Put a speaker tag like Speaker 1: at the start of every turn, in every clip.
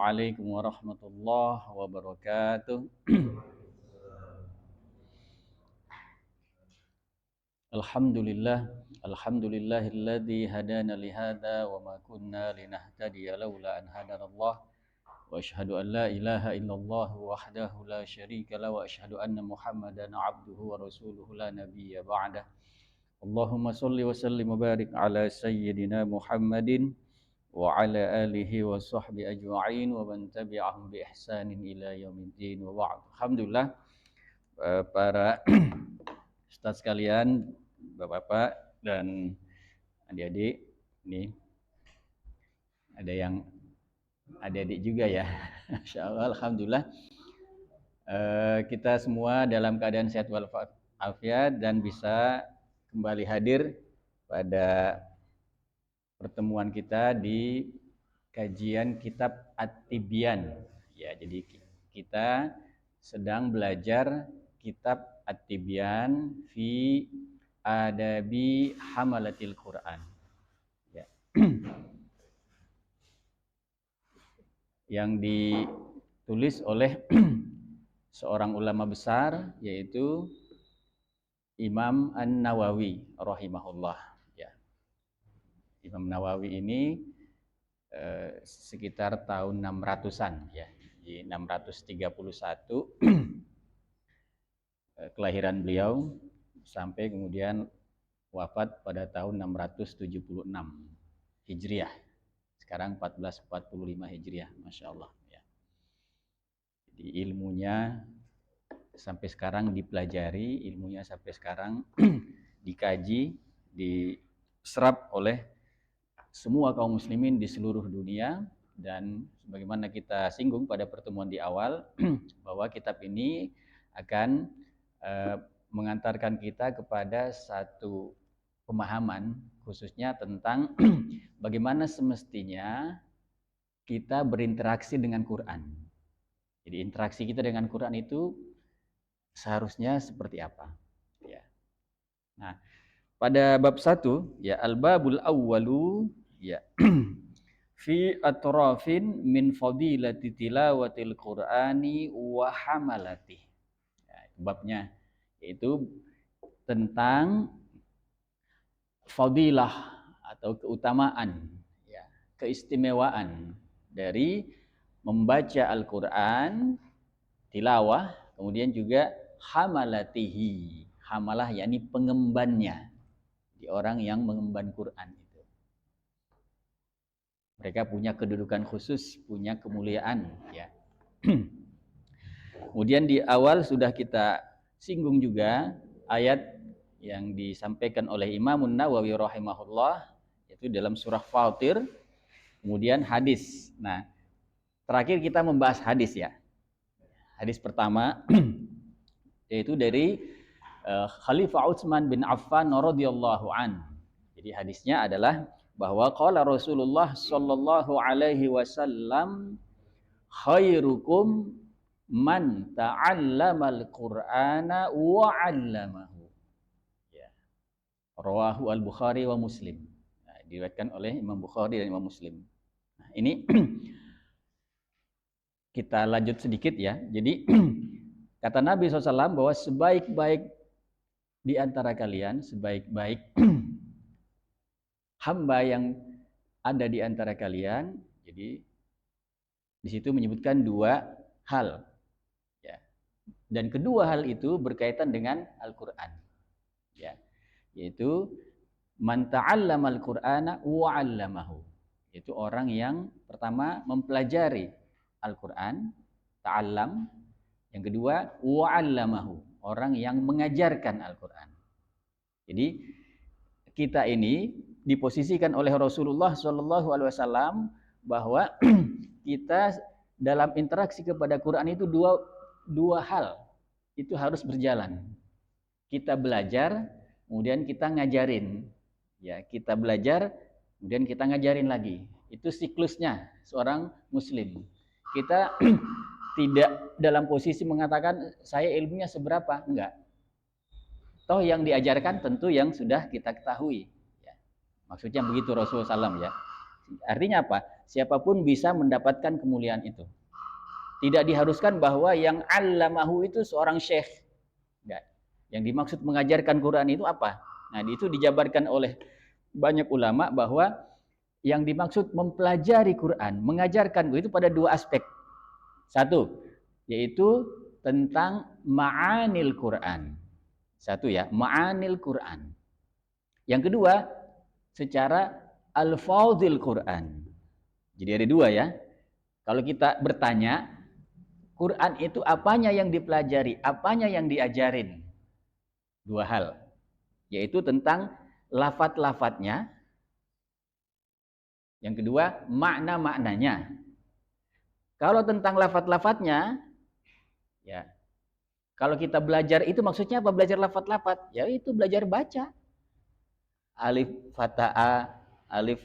Speaker 1: Waalaikumsalam warahmatullahi wabarakatuh. Alhamdulillahilladzi hadana li hadza wa ma kunna linahtadiya laula an hadanallah wa asyhadu an la ilaha illallah wahdahu la syarika la wa asyhadu anna Muhammadan abduhu wa rasuluhu la nabiyya ba'dah. Allahumma shalli wa sallim wa barik ala sayyidina Muhammadin wa ala alihi wa sahbihi ajma'in wa man tabi'ahum bi ihsanin ila yaumiddin wa ba'd. Alhamdulillah para ustaz sekalian, Bapak-bapak dan adik-adik, ini ada yang adik-adik juga ya. Masyaallah, alhamdulillah. Kita semua dalam keadaan sehat walafiat dan bisa kembali hadir pada pertemuan kita di kajian kitab At-Tibyan. Ya, jadi kita sedang belajar kitab At-Tibyan fi adabi hamalatil Quran. Ya. Yang ditulis oleh seorang ulama besar yaitu Imam An-Nawawi rahimahullah. Imam Nawawi ini sekitar tahun 600-an ya. Di 631 kelahiran beliau sampai kemudian wafat pada tahun 676 Hijriah. Sekarang 1445 Hijriah, Masya Allah ya. Jadi ilmunya sampai sekarang dipelajari, ilmunya sampai sekarang dikaji, diserap oleh semua kaum muslimin di seluruh dunia. Dan sebagaimana kita singgung pada pertemuan di awal bahwa kitab ini akan mengantarkan kita kepada satu pemahaman khususnya tentang bagaimana semestinya kita berinteraksi dengan Quran. Jadi interaksi kita dengan Quran itu seharusnya seperti apa ya. Nah, pada bab 1 ya, al-babul awwalu ya fi atrafin min fadilati tilawatil Qur'ani wa hamalati. Ya, babnya yaitu tentang fadilah atau keutamaan ya, keistimewaan dari membaca Al-Qur'an tilawah, kemudian juga hamalatihi. Hamalah yakni pengembannya. Di orang yang mengemban Quran itu. Mereka punya kedudukan khusus, punya kemuliaan ya. Kemudian di awal sudah kita singgung juga ayat yang disampaikan oleh Imam Nawawi rahimahullah, yaitu dalam surah Fatir, kemudian hadis. Nah, terakhir kita membahas hadis ya. Hadis pertama yaitu dari Khalifah Utsman bin Affan radhiyallahu an. Jadi hadisnya adalah bahwa qala Rasulullah sallallahu alaihi wasallam khairukum man ta'allamal Qur'ana wa 'allamahu. Ya. Rawahu Al-Bukhari wa Muslim. Nah, diriwayatkan oleh Imam Bukhari dan Imam Muslim. Nah, ini kita lanjut sedikit ya. Jadi kata Nabi SAW bahwa sebaik-baik di antara kalian, sebaik-baik hamba yang ada di antara kalian, jadi di situ menyebutkan dua hal, ya. Dan kedua hal itu berkaitan dengan Al-Quran, ya. Yaitu man ta'allamal Qur'ana wa 'allamahu. Yaitu orang yang pertama mempelajari Al-Quran, ta'allam. Yang kedua wa 'allamahu, orang yang mengajarkan Al-Quran. Jadi kita ini diposisikan oleh Rasulullah SAW bahwa kita dalam interaksi kepada Quran itu dua hal itu harus berjalan. Kita belajar, kemudian kita ngajarin. Ya, kita belajar, kemudian kita ngajarin lagi. Itu siklusnya seorang muslim. Kita tidak dalam posisi mengatakan saya ilmunya seberapa, enggak. Toh yang diajarkan tentu yang sudah kita ketahui. Ya. Maksudnya begitu Rasulullah SAW ya. Artinya apa? Siapapun bisa mendapatkan kemuliaan itu. Tidak diharuskan bahwa yang allamahu itu seorang syekh. Enggak. Yang dimaksud mengajarkan Quran itu apa? Nah, itu dijabarkan oleh banyak ulama bahwa yang dimaksud mempelajari Quran, mengajarkan itu pada dua aspek. Satu, yaitu tentang ma'anil Quran. Satu ya, ma'anil Quran. Yang kedua, secara alfadzil Quran. Jadi ada dua ya. Kalau kita bertanya, Quran itu apanya yang dipelajari, apanya yang diajarin? Dua hal, yaitu tentang lafadz-lafadznya. Yang kedua, makna-maknanya. Kalau tentang lafadz-lafadznya, ya, kalau kita belajar itu maksudnya apa? Belajar lafadz-lafadz, ya itu belajar baca. Alif fathah a, alif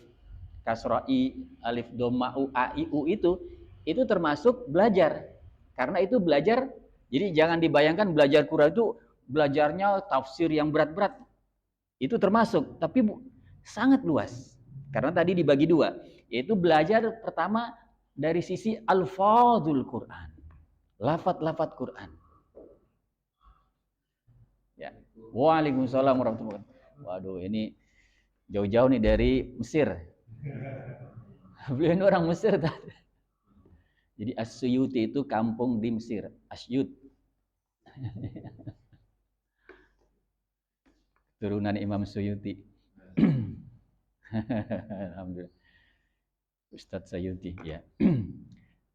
Speaker 1: kasroh i, alif doma u, a, i, u itu termasuk belajar. Karena itu belajar, jadi jangan dibayangkan belajar Quran itu belajarnya tafsir yang berat-berat. Itu termasuk, tapi sangat luas. Karena tadi dibagi dua, yaitu belajar pertama dari sisi alfadzul Quran, lafadz-lafadz Quran. Ya. Waalaikumsalam warahmatullahi wabarakatuh. Waduh, ini jauh-jauh nih dari Mesir. Beliau ini orang Mesir tadi. Jadi As-Suyuti itu kampung di Mesir, Asyut. Turunan Imam Suyuti. Alhamdulillah. Ustadz Sayuti ya.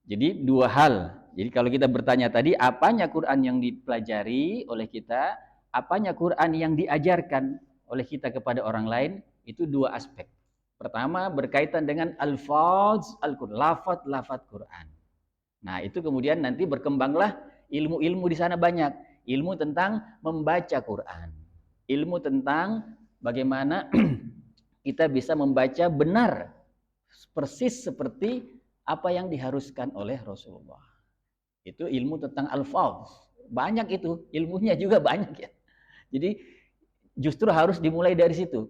Speaker 1: Jadi dua hal. Jadi kalau kita bertanya tadi apanya Quran yang dipelajari oleh kita, apanya Quran yang diajarkan oleh kita kepada orang lain, itu dua aspek. Pertama berkaitan dengan alfaz Al-Quran, lafadz Quran. Nah, itu kemudian nanti berkembanglah ilmu-ilmu di sana banyak. Ilmu tentang membaca Quran. Ilmu tentang bagaimana kita bisa membaca benar persis seperti apa yang diharuskan oleh Rasulullah. Itu ilmu tentang alfaz. Banyak itu, ilmunya juga banyak ya. Jadi justru harus dimulai dari situ.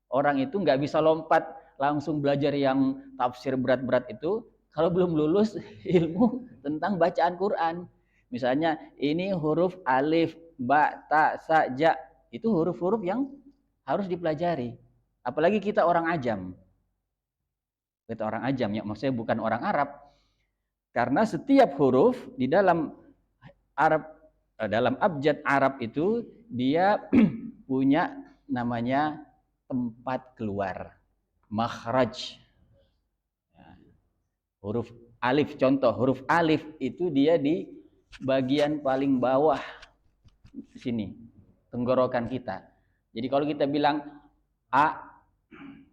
Speaker 1: Orang itu nggak bisa lompat langsung belajar yang tafsir berat-berat itu kalau belum lulus ilmu tentang bacaan Quran. Misalnya ini huruf alif, ba, ta, sa, ja. Itu huruf-huruf yang harus dipelajari. Apalagi kita orang ajam. Kita orang ajam ya, maksudnya bukan orang Arab. Karena setiap huruf di dalam Arab, dalam abjad Arab itu dia punya namanya tempat keluar, makhraj. Huruf alif, contoh huruf alif itu dia di bagian paling bawah sini, tenggorokan kita. Jadi kalau kita bilang A,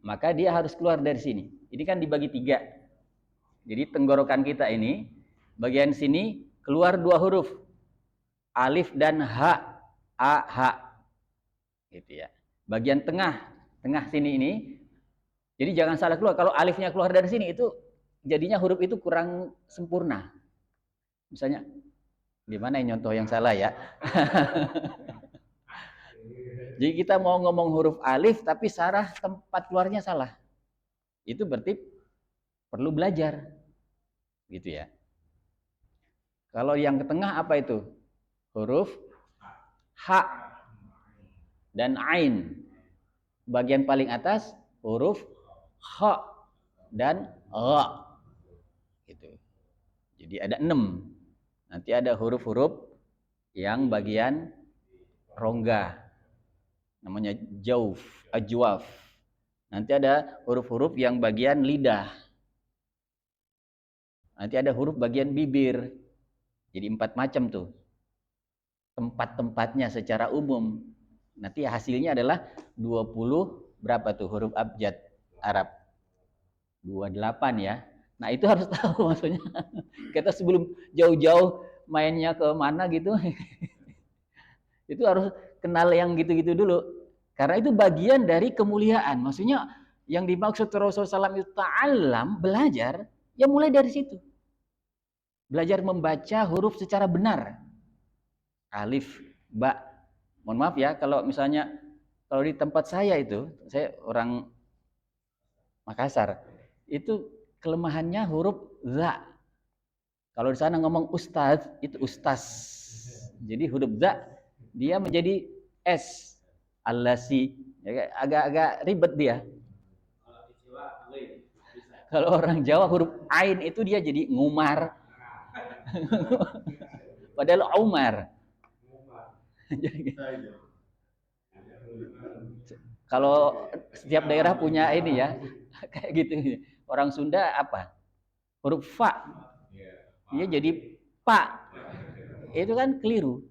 Speaker 1: maka dia harus keluar dari sini. Ini kan dibagi tiga. Jadi tenggorokan kita ini, bagian sini keluar dua huruf, alif dan H, A, H. Gitu ya. Bagian tengah sini ini, jadi jangan salah keluar. Kalau alifnya keluar dari sini itu jadinya huruf itu kurang sempurna. Misalnya, gimana yang contoh yang salah ya? Jadi kita mau ngomong huruf alif tapi sarah tempat keluarnya salah. Itu berarti perlu belajar. Gitu ya. Kalau yang ke tengah apa itu? Huruf H dan Ain. Bagian paling atas huruf H dan Gha. Gitu. Jadi ada 6. Nanti ada huruf-huruf yang bagian rongga. Namanya jauf, ajwaf. Nanti ada huruf-huruf yang bagian lidah. Nanti ada huruf bagian bibir. Jadi 4 macam tuh. Tempat-tempatnya secara umum. Nanti hasilnya adalah 20 berapa tuh huruf abjad Arab? 28 ya. Nah itu harus tahu maksudnya. Kita sebelum jauh-jauh mainnya ke mana gitu. Itu harus kenal yang gitu-gitu dulu. Karena itu bagian dari kemuliaan. Maksudnya yang dimaksud Rasulullah SAW itu ta'alam, belajar, ya mulai dari situ. Belajar membaca huruf secara benar. Alif, ba. Mohon maaf ya, kalau misalnya kalau di tempat saya itu, saya orang Makassar. itu kelemahannya huruf za. Kalau di sana ngomong ustaz, itu ustaz. Jadi huruf za dia menjadi s. Allasi. Agak-agak ribet dia. Kalau orang Jawa huruf ain itu dia jadi ngumar. Padahal Umar. Kalau setiap daerah punya ini ya, kayak gitu. Orang Sunda apa? Huruf fa. Dia jadi pak. Itu kan keliru.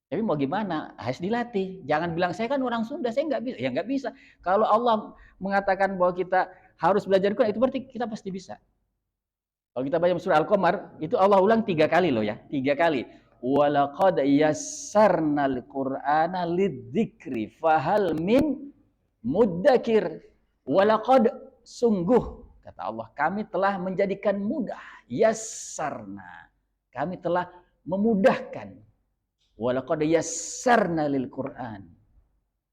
Speaker 1: Tapi mau gimana? Harus dilatih. Jangan bilang saya kan orang Sunda, saya nggak bisa. Ya nggak bisa. Kalau Allah mengatakan bahwa kita harus belajar Quran, itu berarti kita pasti bisa. Kalau kita baca surah Al-Qamar, itu Allah ulang 3 kali loh ya, 3 kali. Walaqad yassarnal Qur'ana lidzikri fahal min muddakir. Walaqad sungguh kata Allah, kami telah menjadikan mudah, yassarna. Kami telah memudahkan. Walaqad yassarna lil Qur'an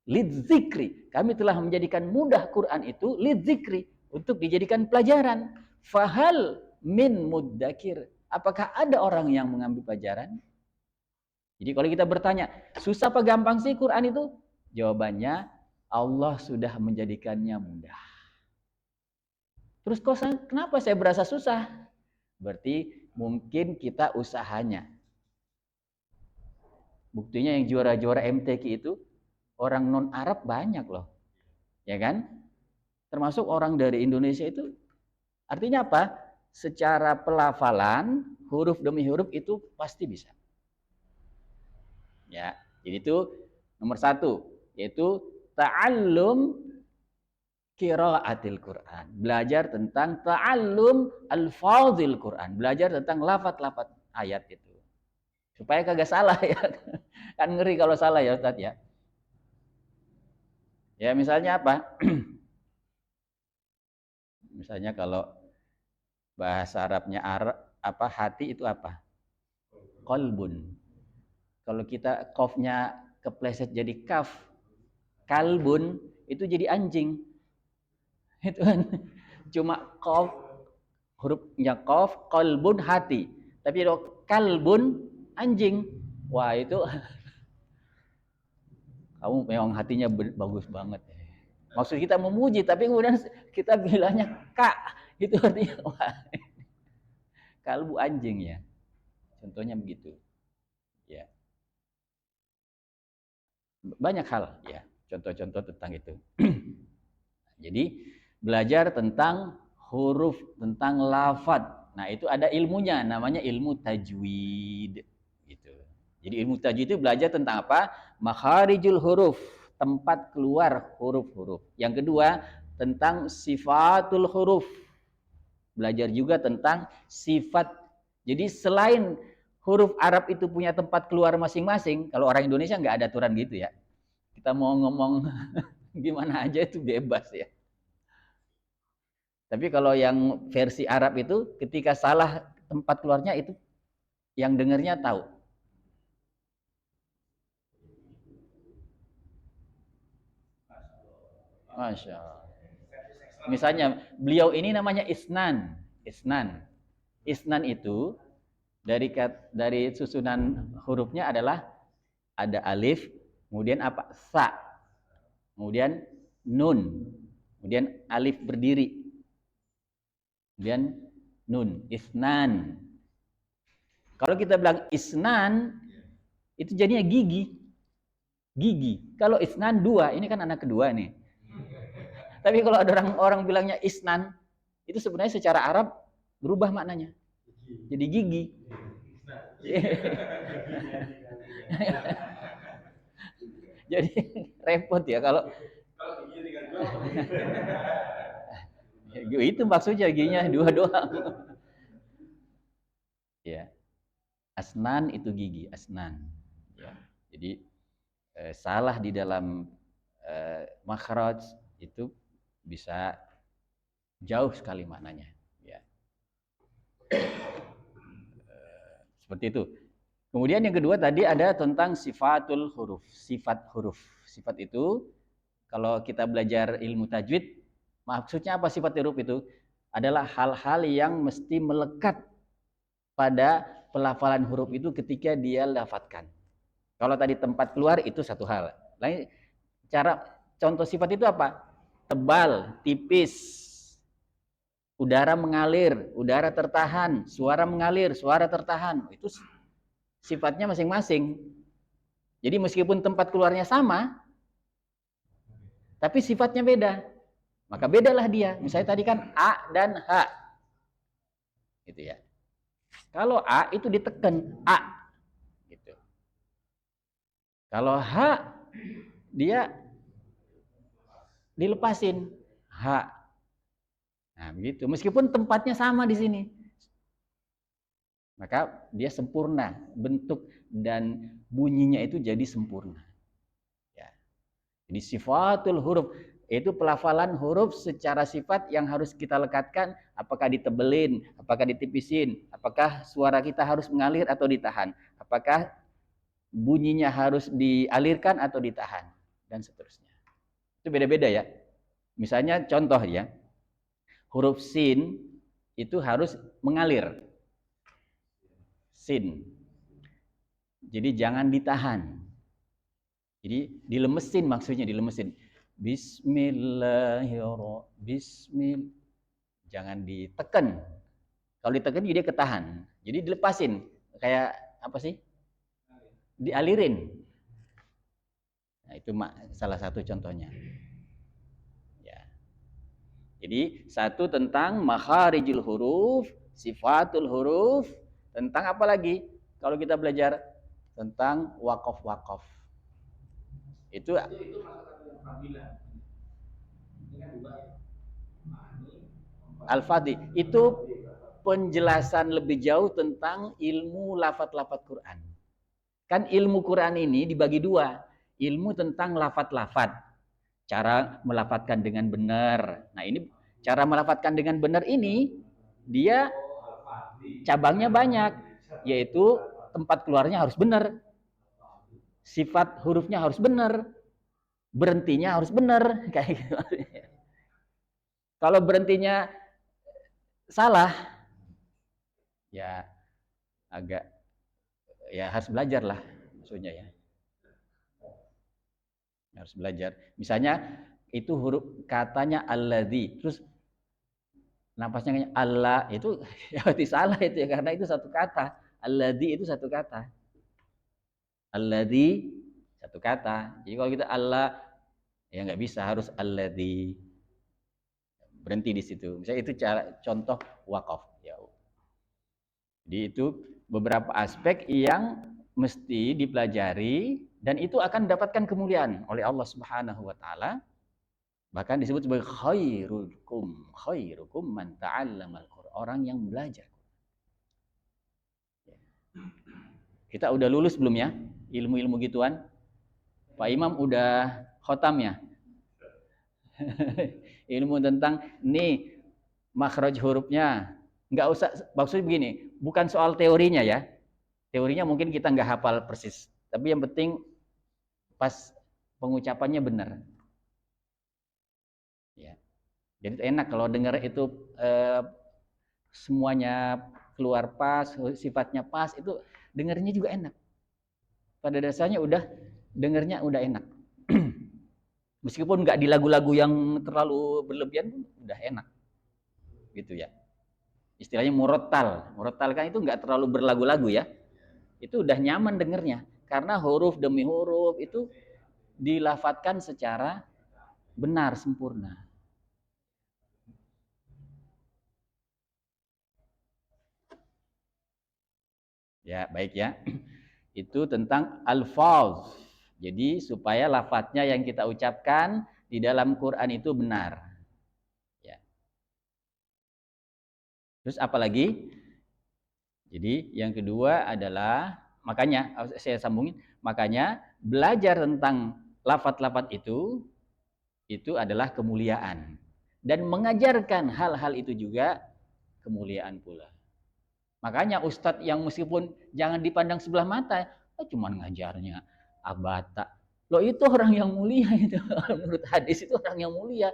Speaker 1: lidzikri. Kami telah menjadikan mudah Quran itu lidzikri, untuk dijadikan pelajaran. Fahal min muddakir. Apakah ada orang yang mengambil pelajaran? Jadi kalau kita bertanya, susah apa gampang sih Quran itu? Jawabannya, Allah sudah menjadikannya mudah. Terus kok kenapa saya berasa susah? Berarti mungkin kita usahanya. Buktinya yang juara-juara MTQ itu orang non Arab banyak loh. Ya kan? Termasuk orang dari Indonesia itu. Artinya apa? Secara pelafalan, huruf demi huruf itu pasti bisa. Ya, jadi itu nomor 1, yaitu ta'allum qiraatil Quran. Belajar tentang ta'allum alfazil Quran. Belajar tentang lafaz-lafaz ayat itu. Supaya kagak salah ya. Kan ngeri kalau salah ya Ustaz ya. Ya misalnya apa? Misalnya kalau bahasa Arabnya apa hati itu apa? Qalbun. Kalau kita qafnya kepleset jadi kaf, kalbun itu jadi anjing. Itu kan cuma qaf, hurufnya qaf, qalbun hati. Tapi kalau kalbun anjing. Wah, itu kamu memang hatinya bagus banget. Maksud kita memuji, tapi kemudian kita bilangnya kak. Itu artinya wah, kalbu anjing ya. Contohnya begitu. Ya. Banyak hal ya, contoh-contoh tentang itu. Jadi belajar tentang huruf, tentang lafaz. Nah, itu ada ilmunya, namanya ilmu tajwid gitu. Jadi ilmu tajwid itu belajar tentang apa? Makharijul huruf, tempat keluar huruf-huruf. Yang kedua, tentang sifatul huruf. Belajar juga tentang sifat. Jadi selain huruf Arab itu punya tempat keluar masing-masing. Kalau orang Indonesia nggak ada aturan gitu ya. Kita mau ngomong gimana aja itu bebas ya. Tapi kalau yang versi Arab itu ketika salah tempat keluarnya itu yang dengarnya tahu. Masya Allah. Misalnya beliau ini namanya Isnan. Isnan. Isnan itu dari susunan hurufnya adalah ada alif, kemudian apa? Sa, kemudian nun, kemudian alif berdiri, kemudian nun, isnan. Kalau kita bilang isnan, itu jadinya gigi. Gigi. Kalau isnan 2, ini kan anak kedua nih. Tapi kalau ada orang bilangnya isnan, itu sebenarnya secara Arab berubah maknanya. Jadi gigi. Jadi repot ya kalau itu maksudnya giginya 2 doang. Ya. Asnan itu gigi, asnan. Ya. Jadi salah di dalam makhraj itu bisa jauh sekali maknanya. Ya. Seperti itu. Kemudian yang kedua tadi ada tentang sifatul huruf, sifat huruf. Sifat itu kalau kita belajar ilmu tajwid Maksudnya apa sifat huruf itu? Adalah hal-hal yang mesti melekat pada pelafalan huruf itu ketika dia lafadzkan. Kalau tadi tempat keluar itu satu hal. Lain cara contoh sifat itu apa? Tebal, tipis, udara mengalir, udara tertahan, suara mengalir, suara tertahan. Itu sifatnya masing-masing. Jadi meskipun tempat keluarnya sama, tapi sifatnya beda. Maka bedalah dia. Misalnya tadi kan A dan H. Gitu ya. Kalau A itu ditekan, A. Gitu. Kalau H dia dilepasin, H. Nah, begitu. Meskipun tempatnya sama di sini. Maka dia sempurna, bentuk dan bunyinya itu jadi sempurna. Ya. Jadi sifatul huruf itu pelafalan huruf secara sifat yang harus kita lekatkan, apakah ditebelin, apakah ditipisin, apakah suara kita harus mengalir atau ditahan, apakah bunyinya harus dialirkan atau ditahan, dan seterusnya. Itu beda-beda ya. Misalnya contoh ya, huruf sin itu harus mengalir. Sin. Jadi jangan ditahan. Jadi dilemesin, maksudnya dilemesin. Bismillahirrahmanirrahim. Jangan ditekan. Kalau ditekan dia ketahan. Jadi dilepasin. Kayak apa sih? Dialirin. Nah, itu salah satu contohnya. Ya. Jadi satu tentang makharijul huruf, sifatul huruf, tentang apa lagi? Kalau kita belajar tentang waqaf-waqaf. Itu Al-Fadhi. Itu penjelasan lebih jauh tentang ilmu lafaz-lafaz Quran. Kan ilmu Quran ini dibagi dua. Ilmu tentang lafaz-lafaz. Cara melafadzkan dengan benar. Nah, ini cara melafadzkan dengan benar ini dia cabangnya banyak, yaitu tempat keluarnya harus benar, sifat hurufnya harus benar, berhentinya harus benar, kayak gitu. Kalau berhentinya salah, ya agak ya harus belajar lah, maksudnya ya. Harus belajar. Misalnya itu huruf katanya alladzi, terus napasnya Allah itu ya berarti salah itu ya, karena itu satu kata. Alladzi itu satu kata. Alladzi satu kata. Jadi kalau kita Allah ya nggak bisa, harus alladzi. Berhenti di situ. Misalnya itu cara contoh wakaf ya. Jadi itu beberapa aspek yang mesti dipelajari dan itu akan mendapatkan kemuliaan oleh Allah Subhanahu wa taala. Bahkan disebut sebagai khairukum man ta'allamal Qur'an, orang yang belajar. Kita udah lulus belum ya ilmu-ilmu gituan? Pak Imam udah khotam ya? Ilmu tentang nih makhraj hurufnya. Nggak usah, maksudnya begini, bukan soal teorinya ya. Teorinya mungkin kita nggak hafal persis, tapi yang penting pas pengucapannya benar. Ya. Jadi enak kalau dengar itu semuanya keluar pas, sifatnya pas, itu dengarnya juga enak. Pada dasarnya udah dengarnya udah enak. Meskipun nggak di lagu-lagu yang terlalu berlebihan, udah enak. Gitu ya. Istilahnya murattal. Murattal kan itu nggak terlalu berlagu-lagu ya. Itu udah nyaman dengernya. Karena huruf demi huruf itu dilafadzkan secara benar, sempurna. Ya, baik ya. Itu tentang alfaz. Jadi supaya lafadznya yang kita ucapkan di dalam Quran itu benar. Ya. Terus apa lagi? Jadi yang kedua adalah, makanya saya sambungin, makanya belajar tentang lafadz-lafadz itu adalah kemuliaan. Dan mengajarkan hal-hal itu juga kemuliaan pula. Makanya ustadz yang meskipun jangan dipandang sebelah mata, cuma ngajarnya abata. Loh itu orang yang mulia itu. Menurut hadis itu orang yang mulia.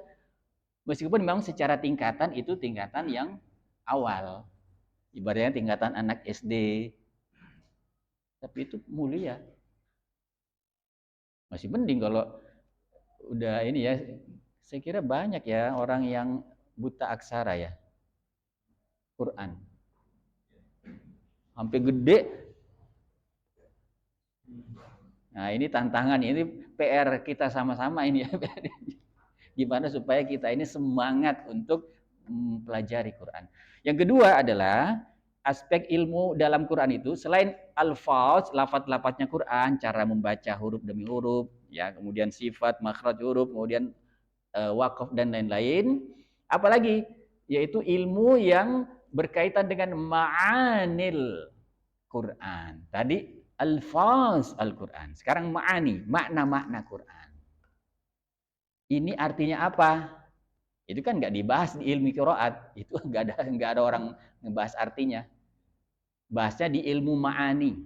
Speaker 1: Meskipun memang secara tingkatan itu tingkatan yang awal. Ibaratnya tingkatan anak SD. Tapi itu mulia. Masih mending kalau udah ini ya. Saya kira banyak ya orang yang buta aksara ya. Quran. Sampai gede. Nah, ini tantangan, ini PR kita sama-sama ini ya. Gimana supaya kita ini semangat untuk mempelajari Quran. Yang kedua adalah aspek ilmu dalam Quran itu selain alfaz, lafaz-lafaznya Quran, cara membaca huruf demi huruf, ya, kemudian sifat, makhraj huruf, kemudian waqaf dan lain-lain. Apalagi yaitu ilmu yang berkaitan dengan ma'anil Quran. Tadi alfaz Al-Quran. Sekarang ma'ani, makna-makna Quran. Ini artinya apa? Itu kan nggak dibahas di ilmu qiraat. Itu nggak ada orang ngebahas artinya. Bahasnya di ilmu ma'ani,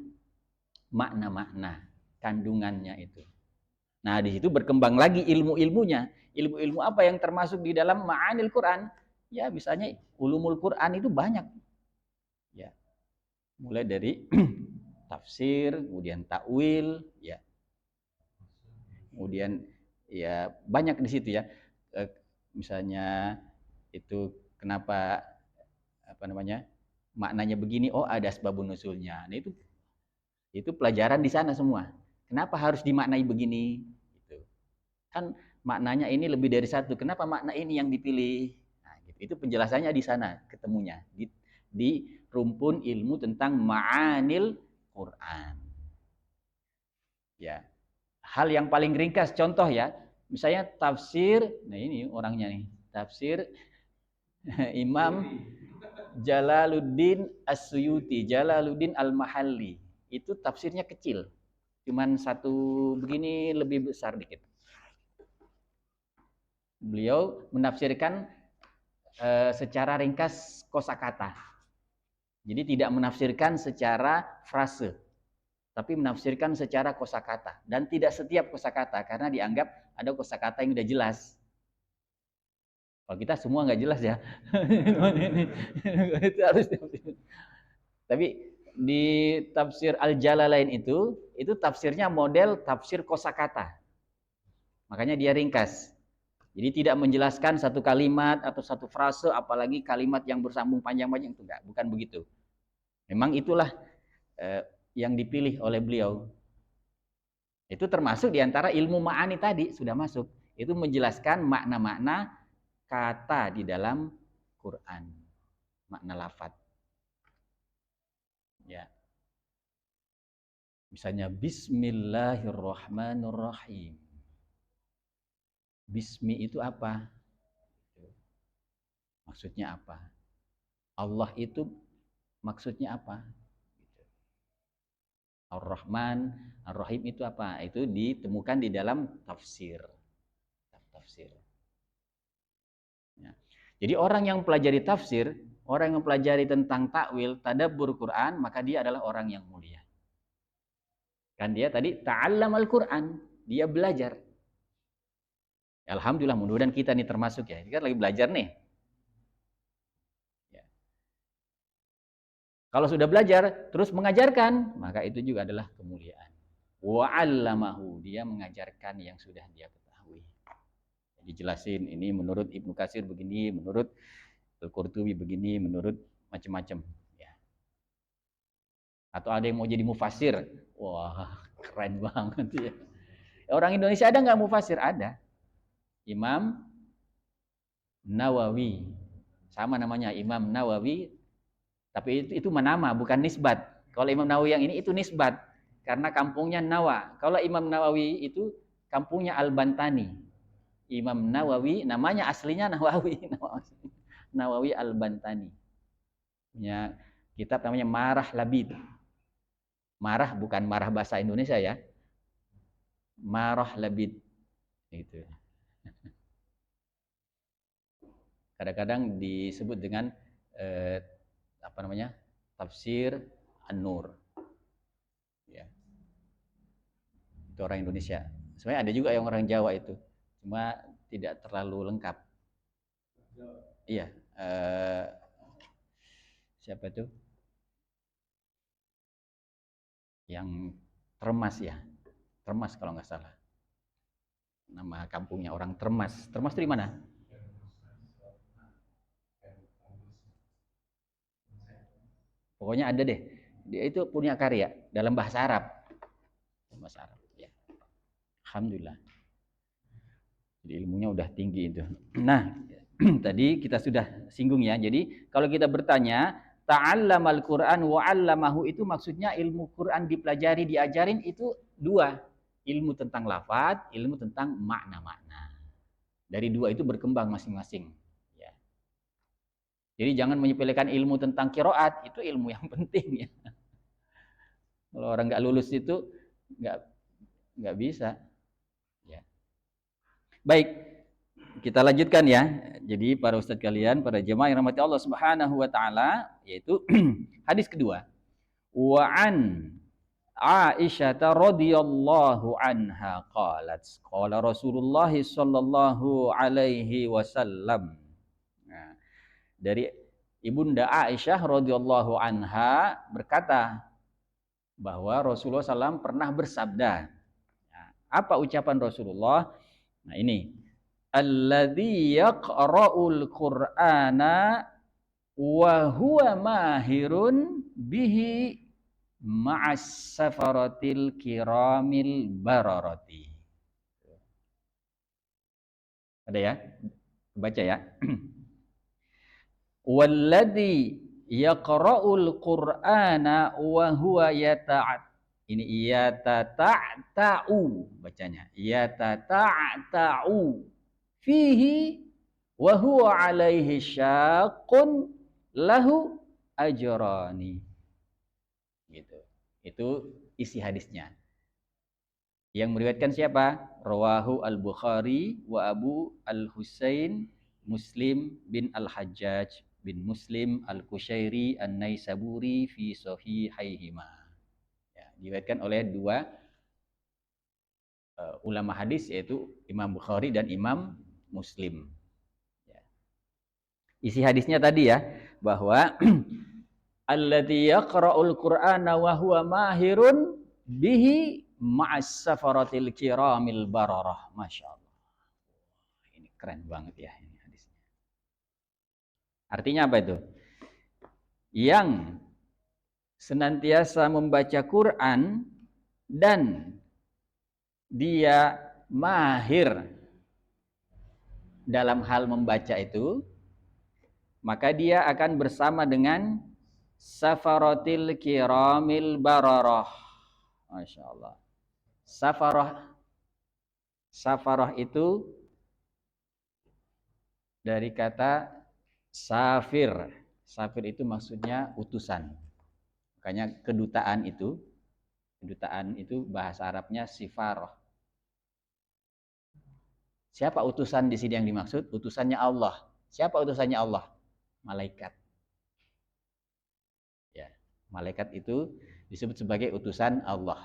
Speaker 1: makna-makna, kandungannya itu. Nah, di situ berkembang lagi ilmu-ilmunya. Ilmu-ilmu apa yang termasuk di dalam ma'anil Quran? Ya, misalnya ulumul Quran itu banyak. Ya, mulai dari tafsir, kemudian takwil, ya. Kemudian ya banyak di situ ya. Misalnya itu kenapa apa namanya? Maknanya begini, oh ada sebabun nusulnya. Nah, itu pelajaran di sana semua. Kenapa harus dimaknai begini? Gitu. Kan maknanya ini lebih dari satu. Kenapa makna ini yang dipilih? Nah, gitu. Itu penjelasannya di sana ketemunya di rumpun ilmu tentang ma'anil Quran. Ya. Hal yang paling ringkas contoh ya, misalnya tafsir, nah ini orangnya nih, tafsir Imam Jalaluddin As-Suyuti, Jalaluddin Al-Mahalli. Itu tafsirnya kecil. Cuman satu begini, lebih besar dikit. Beliau menafsirkan secara ringkas kosakata. Jadi tidak menafsirkan secara frase, tapi menafsirkan secara kosakata. Dan tidak setiap kosakata, karena dianggap ada kosakata yang udah jelas. Kalau kita semua nggak jelas ya. Itu harus. Tapi di tafsir Al-Jalalain itu tafsirnya model tafsir kosakata. Makanya dia ringkas. Jadi tidak menjelaskan satu kalimat atau satu frase, apalagi kalimat yang bersambung panjang-panjang, itu enggak, bukan begitu. Memang itulah yang dipilih oleh beliau. Itu termasuk diantara ilmu ma'ani tadi, sudah masuk. Itu menjelaskan makna-makna kata di dalam Quran, makna lafaz. Ya. Misalnya Bismillahirrahmanirrahim. Bismi itu apa? Maksudnya apa? Allah itu maksudnya apa? Ar-Rahman, Ar-Rahim itu apa? Itu ditemukan di dalam tafsir. Tafsir. Ya. Jadi orang yang pelajari tafsir, orang yang pelajari tentang takwil, tadabbur Quran, maka dia adalah orang yang mulia. Kan dia tadi ta'allam al-Quran, dia belajar. Alhamdulillah, mudah-mudahan kita nih termasuk ya. Kita lagi belajar nih. Ya. Kalau sudah belajar, terus mengajarkan, maka itu juga adalah kemuliaan. Wa'allamahu, dia mengajarkan yang sudah dia ketahui. Dijelasin, ini menurut Ibnu Katsir begini, menurut Al-Qurtubi begini, menurut macam-macam. Ya. Atau ada yang mau jadi mufasir. Wah, keren banget ya. Orang Indonesia ada nggak mufasir? Ada. Imam Nawawi, sama namanya Imam Nawawi, tapi itu nama, bukan nisbat. Kalau Imam Nawawi yang ini itu nisbat, karena kampungnya Nawa. Kalau Imam Nawawi itu kampungnya Al-Bantani. Imam Nawawi, namanya aslinya Nawawi, Nawawi Al-Bantani. Punya kitab namanya Marah Labid. Marah bukan marah bahasa Indonesia ya. Marah Labid. Gitu. Kadang-kadang disebut dengan apa namanya, tafsir An-Nur. Ya. Itu orang Indonesia. Sebenarnya ada juga yang orang Jawa itu, cuma tidak terlalu lengkap. Iya, siapa itu? Yang Termas ya, Termas kalau nggak salah. Nama kampungnya orang Termas. Termas dari mana? Pokoknya ada deh. Dia itu punya karya dalam bahasa Arab. Bahasa Arab. Ya. Alhamdulillah. Jadi ilmunya udah tinggi itu. Nah, tadi kita sudah singgung ya. Jadi kalau kita bertanya, ta'allamal Qur'an wa 'allamahu itu maksudnya ilmu Quran dipelajari, diajarin itu dua. Ilmu tentang lafaz, ilmu tentang makna-makna. Dari dua itu berkembang masing-masing. Ya. Jadi jangan menyepelekan ilmu tentang kiroat, itu ilmu yang penting ya. Kalau orang nggak lulus itu nggak nggak bisa. Ya. Baik, kita lanjutkan ya. Jadi para ustadz kalian, para jemaah yang rahmati Allah Subhanahu wa taala, yaitu hadis kedua. Wa an Aisyah radhiyallahu anha qalat qala Rasulullah sallallahu alaihi wasallam. Nah, dari Ibunda Aisyah radhiyallahu anha berkata bahwa Rasulullah SAW pernah bersabda. Nah, apa ucapan Rasulullah? Nah, ini alladzi yaqra'ul Qur'ana wa huwa mahirun bihi ma'as safaratil kiramil bararati. Ada ya? Baca ya. Walladzi yaqra'ul Qur'ana wa huwa ini yatata'ta'u bacanya. Yatata'ta'u fihi wa huwa 'alaihi syaqqun lahu ajrani. Gitu. Itu isi hadisnya. Yang meriwayatkan siapa? Rawahu Al-Bukhari wa Abu Al-Husain Muslim bin Al-Hajjaj bin Muslim Al-Kushairi An-Naisaburi fi sahihaihima. Ya, diriwayatkan oleh dua ulama hadis yaitu Imam Bukhari dan Imam Muslim. Ya. Isi hadisnya tadi ya, bahwa alladzi yaqra'ul Qur'ana wa huwa mahirun bihi ma'as safaratil kiramil bararah. Masya Allah. Ini keren banget ya ini hadisnya. Artinya apa itu? Yang senantiasa membaca Quran dan dia mahir dalam hal membaca itu, maka dia akan bersama dengan safaratil kiramil bararah. Masya Allah. Safarah itu dari kata safir. Safir itu maksudnya utusan. Makanya kedutaan itu bahasa Arabnya sifarah. Siapa utusan di sini yang dimaksud? Utusannya Allah. Siapa utusannya Allah? Malaikat. Ya, malaikat itu disebut sebagai utusan Allah.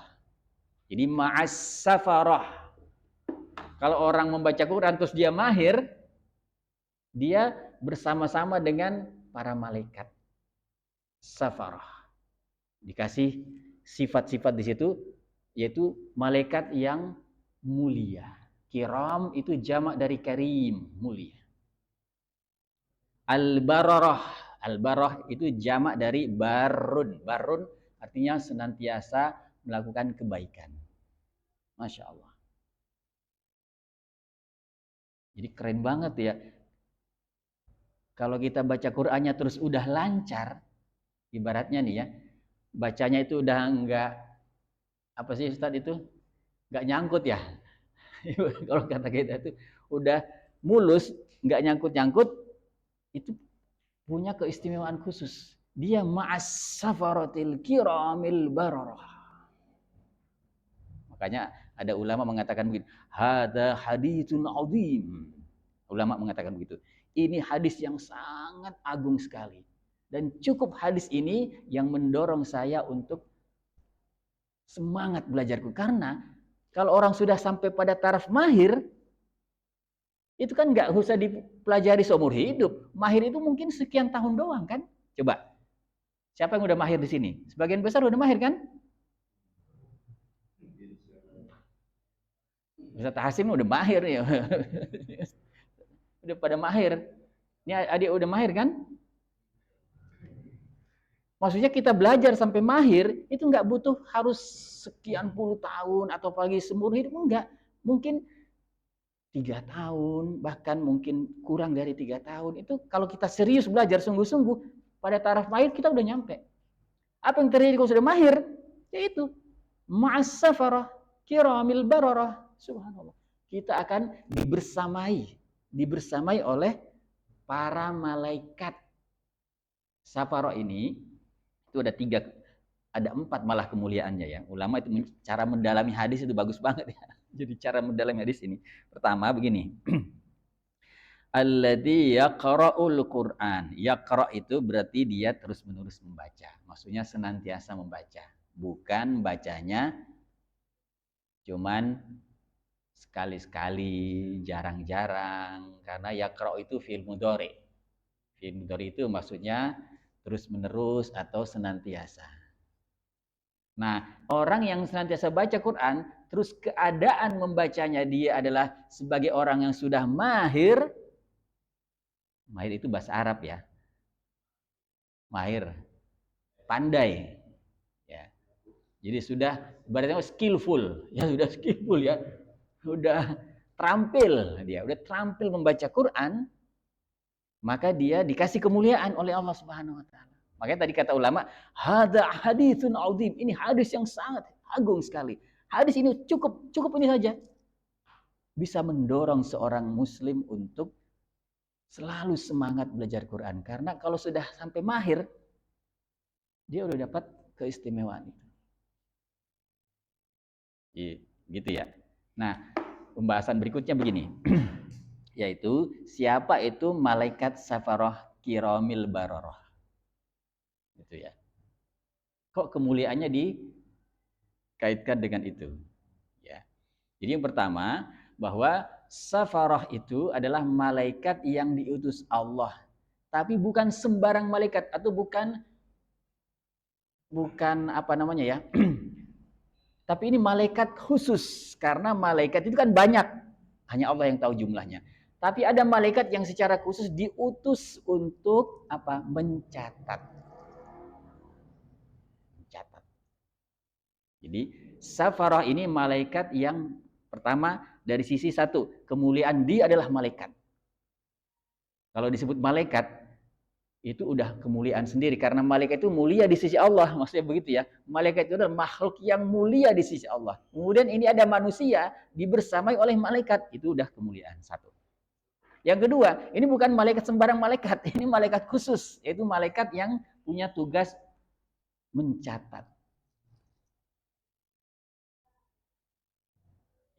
Speaker 1: Jadi ma'as safarah. Kalau orang membaca Quran terus dia mahir, dia bersama-sama dengan para malaikat. Safarah. Dikasih sifat-sifat di situ, yaitu malaikat yang mulia. Kiram itu jamak dari karim, mulia. Al-bararah itu jamak dari barun. Barun artinya senantiasa melakukan kebaikan. Masya Allah. Jadi keren banget ya. Kalau kita baca Qur'annya terus udah lancar, ibaratnya nih ya, bacanya itu udah enggak, apa sih Ustaz itu? Enggak nyangkut ya. Kalau kata kita itu udah mulus, enggak nyangkut-nyangkut, itu punya keistimewaan khusus. Dia ma'as safaratil kiramil bararah. Makanya ada ulama mengatakan begitu, hadza haditsun azim. Ulama mengatakan begitu. Ini hadis yang sangat agung sekali. Dan cukup hadis ini yang mendorong saya untuk semangat belajarku. Karena kalau orang sudah sampai pada taraf mahir, Itu kan nggak usah dipelajari seumur hidup. Mahir itu mungkin sekian tahun doang kan? Coba, siapa yang udah mahir di sini? Sebagian besar udah mahir kan? Ustaz Hasim udah mahir ya. Udah pada mahir. Ini adik udah mahir kan? Maksudnya kita belajar sampai mahir itu nggak butuh harus sekian puluh tahun atau apalagi seumur hidup, enggak. Mungkin 3 tahun, bahkan mungkin kurang dari 3 tahun. Itu kalau kita serius belajar sungguh-sungguh, pada taraf mahir kita udah nyampe. Apa yang terjadi kalau sudah mahir? Yaitu ma'as safarah kiramil bararah. Subhanallah. Kita akan dibersamai oleh para malaikat. Safarah ini itu ada 4 malah kemuliaannya ya. Ulama itu cara mendalami hadis itu bagus banget ya. Jadi cara mendalami hadis ini. Pertama begini. Alladzi yaqra'ul Qur'an. Yaqra' itu berarti dia terus-menerus membaca. Maksudnya senantiasa membaca. Bukan bacanya cuman sekali-sekali, jarang-jarang. Karena yaqra' itu fi'il mudhari'. Fi'il mudhari' itu maksudnya terus-menerus atau senantiasa. Nah, orang yang senantiasa baca Quran, terus keadaan membacanya dia adalah sebagai orang yang sudah mahir. Mahir itu bahasa Arab ya. Mahir, pandai. Ya. Jadi sudah ibaratnya skillful, ya sudah skillful ya. Sudah terampil dia, udah terampil membaca Quran, maka dia dikasih kemuliaan oleh Allah Subhanahu wa taala. Makanya tadi kata ulama, hadza haditsun azim. Ini hadis yang sangat agung sekali. Hadis ini cukup ini saja bisa mendorong seorang muslim untuk selalu semangat belajar Quran. Karena kalau sudah sampai mahir, dia udah dapat keistimewaan itu. Gitu ya. Nah, pembahasan berikutnya begini. Yaitu siapa itu malaikat safarah kiramil bararah. Gitu ya. Kok kemuliaannya dikaitkan dengan itu? Ya. Jadi yang pertama, bahwa safarah itu adalah malaikat yang diutus Allah. Tapi bukan sembarang malaikat atau bukan apa namanya ya. Tapi ini malaikat khusus karena malaikat itu kan banyak. Hanya Allah yang tahu jumlahnya. Tapi ada malaikat yang secara khusus diutus untuk apa? Mencatat. Jadi safarah ini malaikat yang pertama dari sisi satu, kemuliaan dia adalah malaikat. Kalau disebut malaikat itu udah kemuliaan sendiri karena malaikat itu mulia di sisi Allah, maksudnya begitu ya. Malaikat itu adalah makhluk yang mulia di sisi Allah. Kemudian ini ada manusia dibersamai oleh malaikat, itu udah kemuliaan satu. Yang kedua, ini bukan malaikat sembarang malaikat, ini malaikat khusus, yaitu malaikat yang punya tugas mencatat.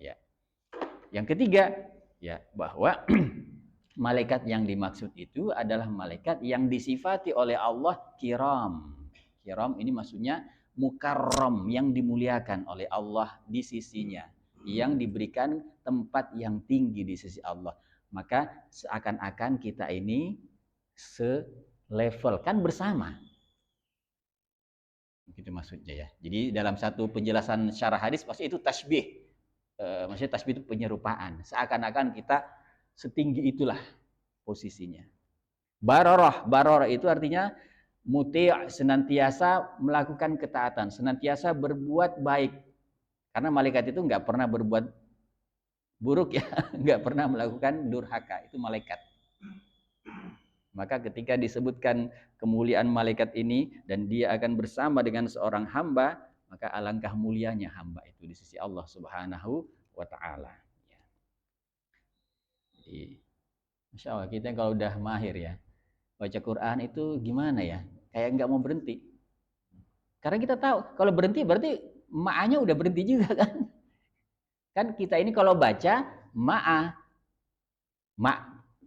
Speaker 1: Ya. Yang ketiga, ya bahwa malaikat yang dimaksud itu adalah malaikat yang disifati oleh Allah kiram. Kiram ini maksudnya mukarram, yang dimuliakan oleh Allah di sisinya, yang diberikan tempat yang tinggi di sisi Allah. Maka seakan-akan kita ini selevel, kan bersama. Begitu maksudnya ya. Jadi dalam satu penjelasan syarah hadis pasti itu tasbih. Maksudnya tasbih itu penyerupaan. Seakan-akan kita setinggi itulah posisinya. Bararah itu artinya muti', senantiasa melakukan ketaatan, senantiasa berbuat baik. Karena malaikat itu nggak pernah berbuat buruk ya, nggak pernah melakukan durhaka. Itu malaikat. Maka ketika disebutkan kemuliaan malaikat ini dan dia akan bersama dengan seorang hamba, maka alangkah mulianya hamba itu di sisi Allah Subhanahu wa taala. Jadi Masya Allah, kita kalau udah mahir ya, baca Quran itu gimana ya? Kayak nggak mau berhenti. Karena kita tahu, kalau berhenti berarti ma'anya udah berhenti juga kan? Kan kita ini kalau baca,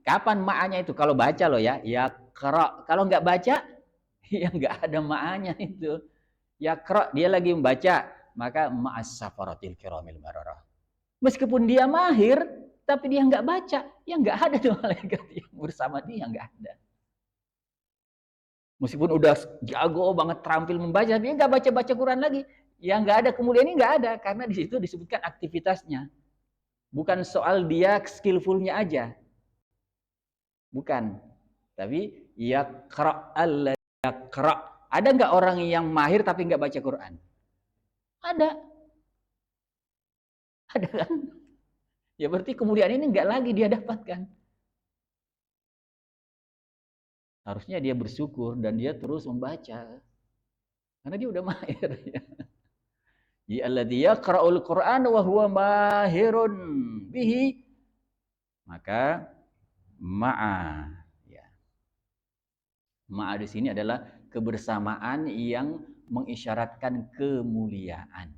Speaker 1: kapan ma'anya itu? Kalau baca loh ya, ya qra. Kalau nggak baca, ya nggak ada ma'anya itu. Ya qra, dia lagi membaca, maka ma'as safaratil kiramil bararah. Meskipun dia mahir, tapi dia nggak baca, ya nggak ada tuh malaikat yang bersama dia, nggak ada. Meskipun udah jago banget terampil membaca, dia nggak baca Quran lagi. Yang nggak ada kemuliaan ini nggak ada, karena di situ disebutkan aktivitasnya. Bukan soal dia skillfulnya aja, bukan. Tapi yaqra alladzi yaqra. Ada nggak orang yang mahir tapi nggak baca Quran? Ada. Ada kan? Ya berarti kemuliaan ini nggak lagi dia dapatkan. Harusnya dia bersyukur dan dia terus membaca. Karena dia udah mahir. Ya alladzi yaqra'ul Qur'an wa huwa mahirun bihi. Maka ma'a, ya. Ma'a di sini adalah kebersamaan yang mengisyaratkan kemuliaan.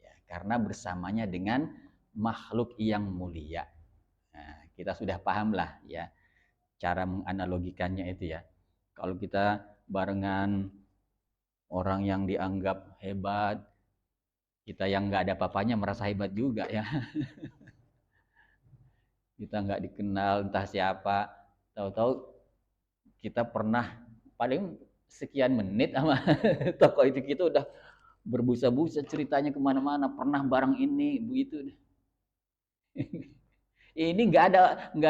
Speaker 1: Ya, karena bersamanya dengan makhluk yang mulia. Nah, kita sudah pahamlah ya cara menganalogikannya itu ya. Kalau kita barengan orang yang dianggap hebat, kita yang nggak ada papanya merasa hebat juga ya. Kita nggak dikenal entah siapa, tahu-tahu kita pernah paling sekian menit sama tokoh itu kita udah berbusa-busa ceritanya kemana-mana, pernah barang ini begitu. Ini nggak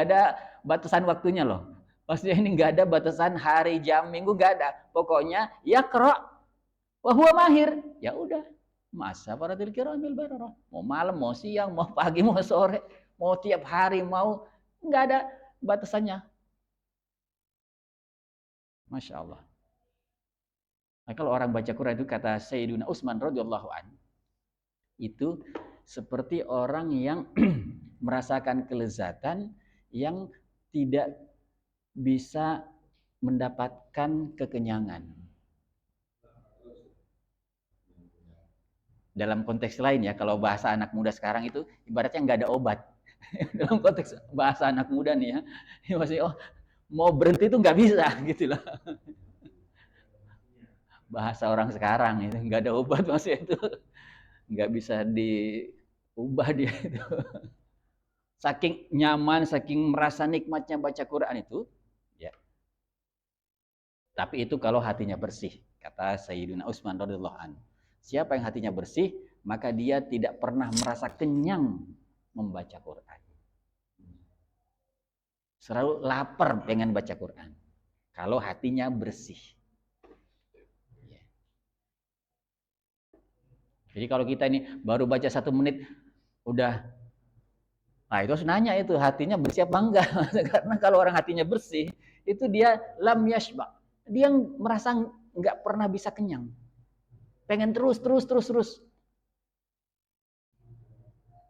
Speaker 1: ada batasan waktunya loh. Maksudnya ini nggak ada batasan hari, jam, minggu, nggak ada. Pokoknya ya kerok, wah mahir. Ya udah, masa para kiramil bararah. Mau malam, mau siang, mau pagi, mau sore, mau tiap hari, mau nggak ada batasannya. Masya Allah. Nah, kalau orang baca Quran itu kata Sayyiduna Utsman radhiyallahu an, itu seperti orang yang merasakan kelezatan yang tidak bisa mendapatkan kekenyangan. Dalam konteks lain ya, kalau bahasa anak muda sekarang itu ibaratnya nggak ada obat. Dalam konteks bahasa anak muda nih ya, maksudnya mau berhenti itu nggak bisa gitu loh. Bahasa orang sekarang itu nggak ada obat, maksudnya itu nggak bisa diubah dia itu. Saking nyaman, saking merasa nikmatnya baca Quran itu, ya. Tapi itu kalau hatinya bersih, kata Sayyidina Utsman radhiyallahu anhu. Siapa yang hatinya bersih, maka dia tidak pernah merasa kenyang membaca Quran. Selalu lapar pengen baca Quran. Kalau hatinya bersih. Jadi kalau kita ini baru baca 1 menit, udah, nah itu harus nanya itu hatinya bersih apa enggak. Karena kalau orang hatinya bersih, itu dia lam yashba. Dia merasa nggak pernah bisa kenyang. Pengen terus.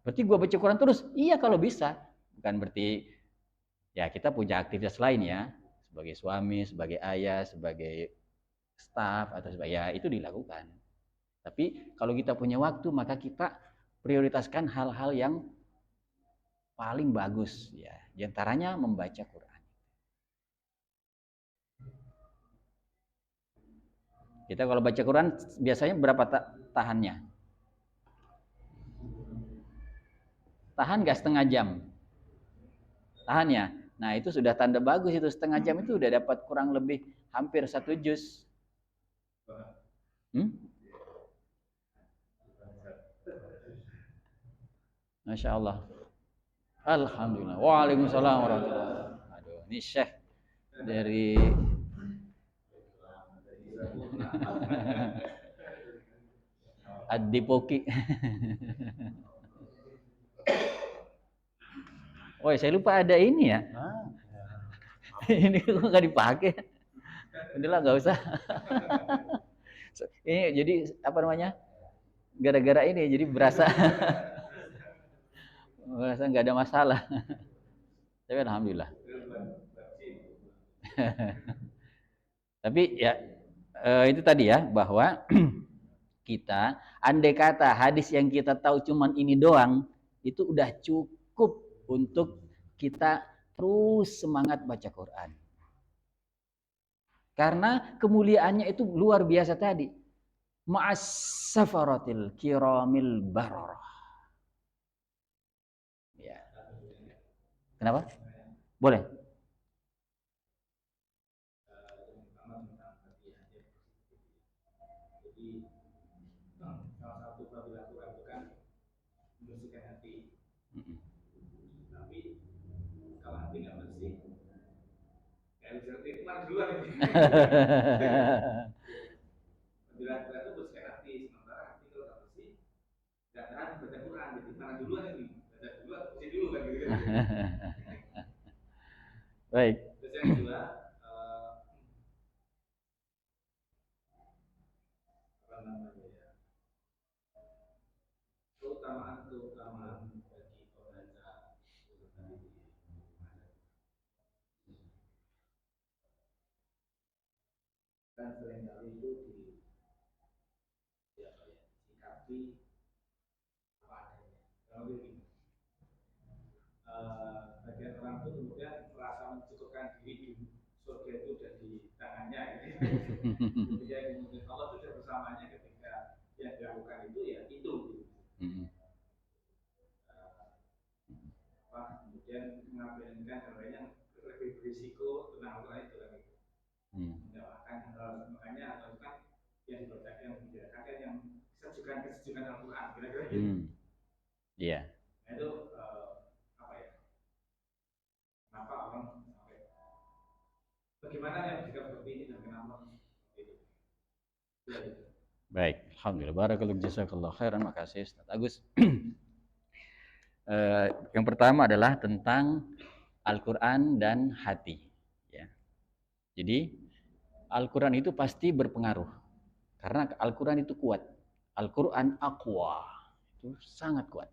Speaker 1: Berarti gue baca Quran terus? Iya kalau bisa. Bukan berarti ya kita punya aktivitas lain ya. Sebagai suami, sebagai ayah, sebagai staf, atau sebagai, ya itu dilakukan. Tapi kalau kita punya waktu, maka kita prioritaskan hal-hal yang paling bagus. Ya. Di antaranya membaca Quran. Kita kalau baca Quran biasanya berapa tahannya? Tahan nggak setengah jam? Tahan ya? Nah itu sudah tanda bagus itu, setengah jam itu udah dapat kurang lebih hampir 1 juz. Masya Allah. Alhamdulillah. Waalaikumsalam warahmatullahi wabarakatuh. Aduh, ini Syekh dari Adipoki. Oh, saya lupa ada ini ya. Ini kok nggak dipakai. Udahlah nggak usah. Ini jadi apa namanya? Gara-gara ini jadi berasa nggak ada masalah. Tapi alhamdulillah. Tapi ya itu tadi ya, bahwa kita andai kata hadis yang kita tahu cuman ini doang, itu udah cukup untuk kita terus semangat baca Quran. Karena kemuliaannya itu luar biasa tadi. Ma'as safaratil kiramil bararah. Ya. Kenapa? Boleh.
Speaker 2: Salah satu fadilah Quran itu kan membersihkan hati. Tapi kalau hati nggak bersih, kayak itu mana duluan ini. Fadilah Quran itu bersihkan hati, sementara hati kalau nggak bersih, nggak terang baca Quran. Jadi mana duluan ini? Baca dulu atau bersih dulu kan gitu.
Speaker 1: Baik.
Speaker 2: Terus yang kedua, apa namanya ya? Keutamaan bagi pembaca Quran kan seringkali itu disikapi apa adanya. Kalau begini, bagian orang itu kemudian merasa mencukupkan diri di surga itu sudah di tangannya. Ketika kemudian Allah itu sudah bersamanya ketika yang dilakukan itu ya itu. Kemudian mengambilkan hal yang lebih berisiko tentang Allah itu kan itu. Makanya atau kan yang dibaca yang dibacakan yang kesejukan Al-Quran kira-kira gitu.
Speaker 1: Iya.
Speaker 2: Nah itu apa ya? Kenapa orang sampai bagaimana yang bersikap seperti ini dan kenapa itu?
Speaker 1: Baik, alhamdulillah. Barakallahu jazakallahu khairan. Makasih Ustaz Agus. Yang pertama adalah tentang Al-Quran dan hati. Ya. Jadi Al-Quran itu pasti berpengaruh karena Al-Quran itu kuat. Al-Quran aqwa, itu sangat kuat.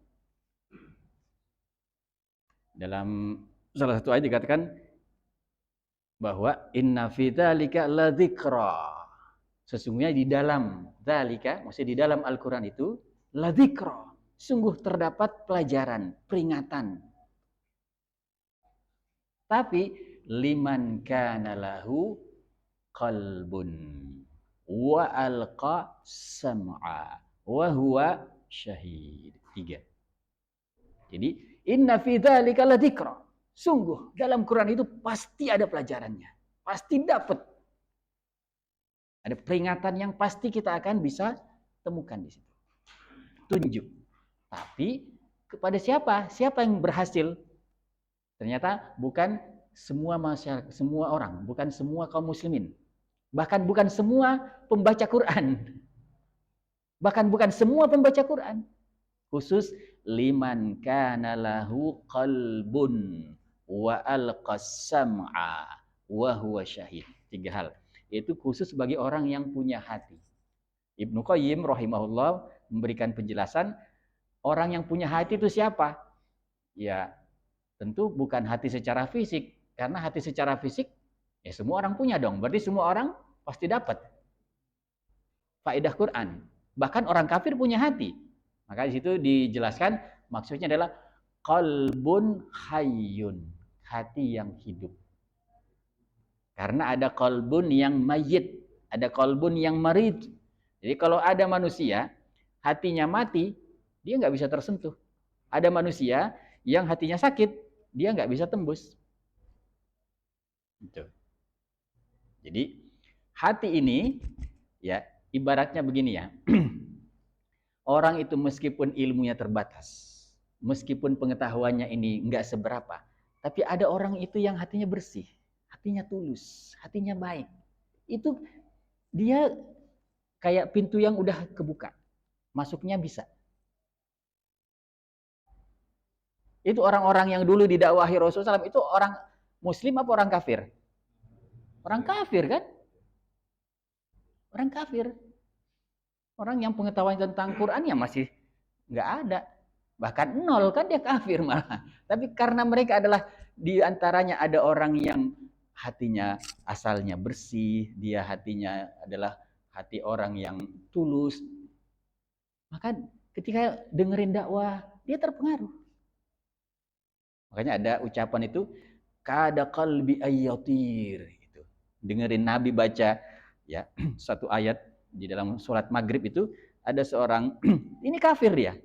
Speaker 1: Dalam salah satu ayat dikatakan bahwa inna fi dzalika ladzikra. Sesungguhnya di dalam dzalika, maksudnya di dalam Al-Quran itu ladzikra, sungguh terdapat pelajaran, peringatan. Tapi liman kana lahu qalbun wa alqa sam'a wa huwa syahid. 3. Jadi inna fi dzalika ladzikra. Sungguh dalam Quran itu pasti ada pelajarannya. Pasti dapat. Ada peringatan yang pasti kita akan bisa temukan di situ. Tunjuk. Tapi kepada siapa? Siapa yang berhasil? Ternyata bukan semua masyarakat, semua orang, bukan semua kaum muslimin. Bahkan bukan semua pembaca Quran. Bahkan bukan semua pembaca Quran. Khusus liman kana lahu qalbun wa alqas sam'a wa huwa syahid. 3 hal. Itu khusus bagi orang yang punya hati. Ibnu Qayyim rahimahullah memberikan penjelasan orang yang punya hati itu siapa? Ya, tentu bukan hati secara fisik, karena hati secara fisik ya semua orang punya dong. Berarti semua orang pasti dapat faedah Quran. Bahkan orang kafir punya hati. Maka di situ dijelaskan maksudnya adalah qalbun hayyun, hati yang hidup. Karena ada qalbun yang mayit, ada qalbun yang marid. Jadi kalau ada manusia hatinya mati, dia nggak bisa tersentuh. Ada manusia yang hatinya sakit, dia nggak bisa tembus. Gitu. Jadi hati ini ya ibaratnya begini ya. Orang itu meskipun ilmunya terbatas, meskipun pengetahuannya ini nggak seberapa, tapi ada orang itu yang hatinya bersih, hatinya tulus, hatinya baik. Itu dia kayak pintu yang udah kebuka, masuknya bisa. Itu orang-orang yang dulu didakwahi Rasulullah SAW, itu orang muslim apa orang kafir? Orang kafir kan? Orang kafir. Orang yang pengetahuan tentang Quran ya masih nggak ada. Bahkan 0 kan dia kafir malah. Tapi karena mereka adalah di antaranya ada orang yang hatinya asalnya bersih, dia hatinya adalah hati orang yang tulus. Maka ketika dengerin dakwah, dia terpengaruh. Makanya ada ucapan itu kada qalbi ayyatir gitu. Dengerin Nabi baca ya satu ayat di dalam surat Maghrib itu ada seorang ini kafir dia.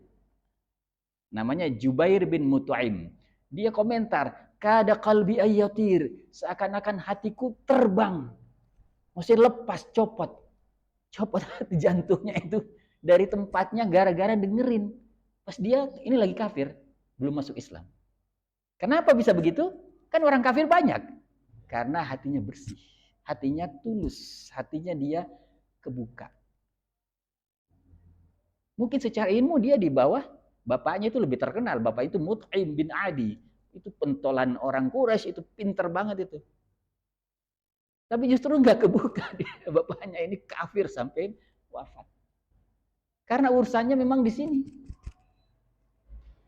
Speaker 1: Namanya Jubair bin Mut'aim. Dia komentar, kada qalbi ayyatir, seakan-akan hatiku terbang. Mesti lepas, copot hati jantungnya itu dari tempatnya gara-gara dengerin. Pas dia ini lagi kafir, belum masuk Islam. Kenapa bisa begitu? Kan orang kafir banyak. Karena hatinya bersih, hatinya tulus, hatinya dia kebuka. Mungkin secara ilmu dia di bawah bapaknya itu lebih terkenal. Bapak itu Mut'im bin Adi. Itu pentolan orang Quraisy, itu pinter banget itu. Tapi justru nggak kebuka dia. Bapaknya ini kafir sampai wafat. Karena urusannya memang di sini.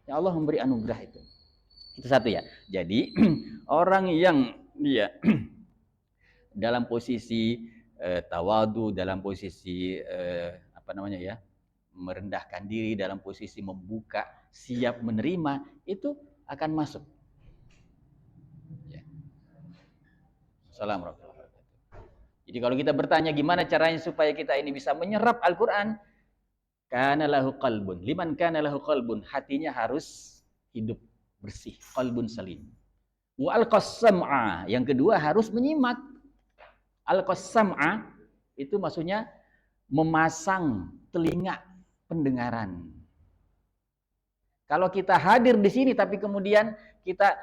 Speaker 1: Ya Allah memberi anugerah itu. Itu satu ya. Jadi orang yang dia dalam posisi tawadu, dalam posisi apa namanya ya, merendahkan diri, dalam posisi membuka, siap menerima, itu akan masuk. Ya. Assalamualaikum. Jadi kalau kita bertanya gimana caranya supaya kita ini bisa menyerap Al-Quran, kana lahu qalbun, liman kana lahu qalbun, hatinya harus hidup bersih, qalbun salim. Wa alqas-sam'a, yang kedua harus menyimak. Alqas-sam'a itu maksudnya memasang telinga pendengaran. Kalau kita hadir di sini tapi kemudian kita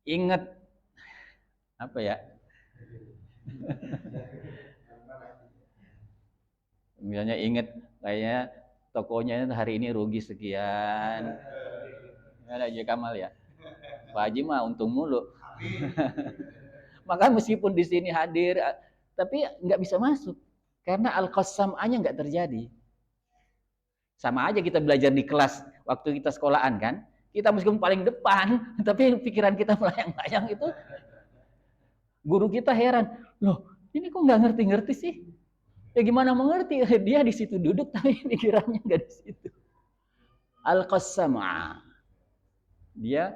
Speaker 1: ingat apa ya? Misalnya ingat kayaknya tokonya hari ini rugi sekian. Ada aja Kamal ya. Pak Haji mah untung mulu. Maka meskipun di sini hadir tapi nggak bisa masuk karena al-qasam'anya nggak terjadi. Sama aja kita belajar di kelas waktu kita sekolahan kan, kita meskipun paling depan tapi pikiran kita melayang-layang itu, guru kita heran, loh ini kok nggak ngerti-ngerti sih? Ya gimana mengerti? Dia di situ duduk tapi pikirannya nggak di situ. Al-qasam'a, dia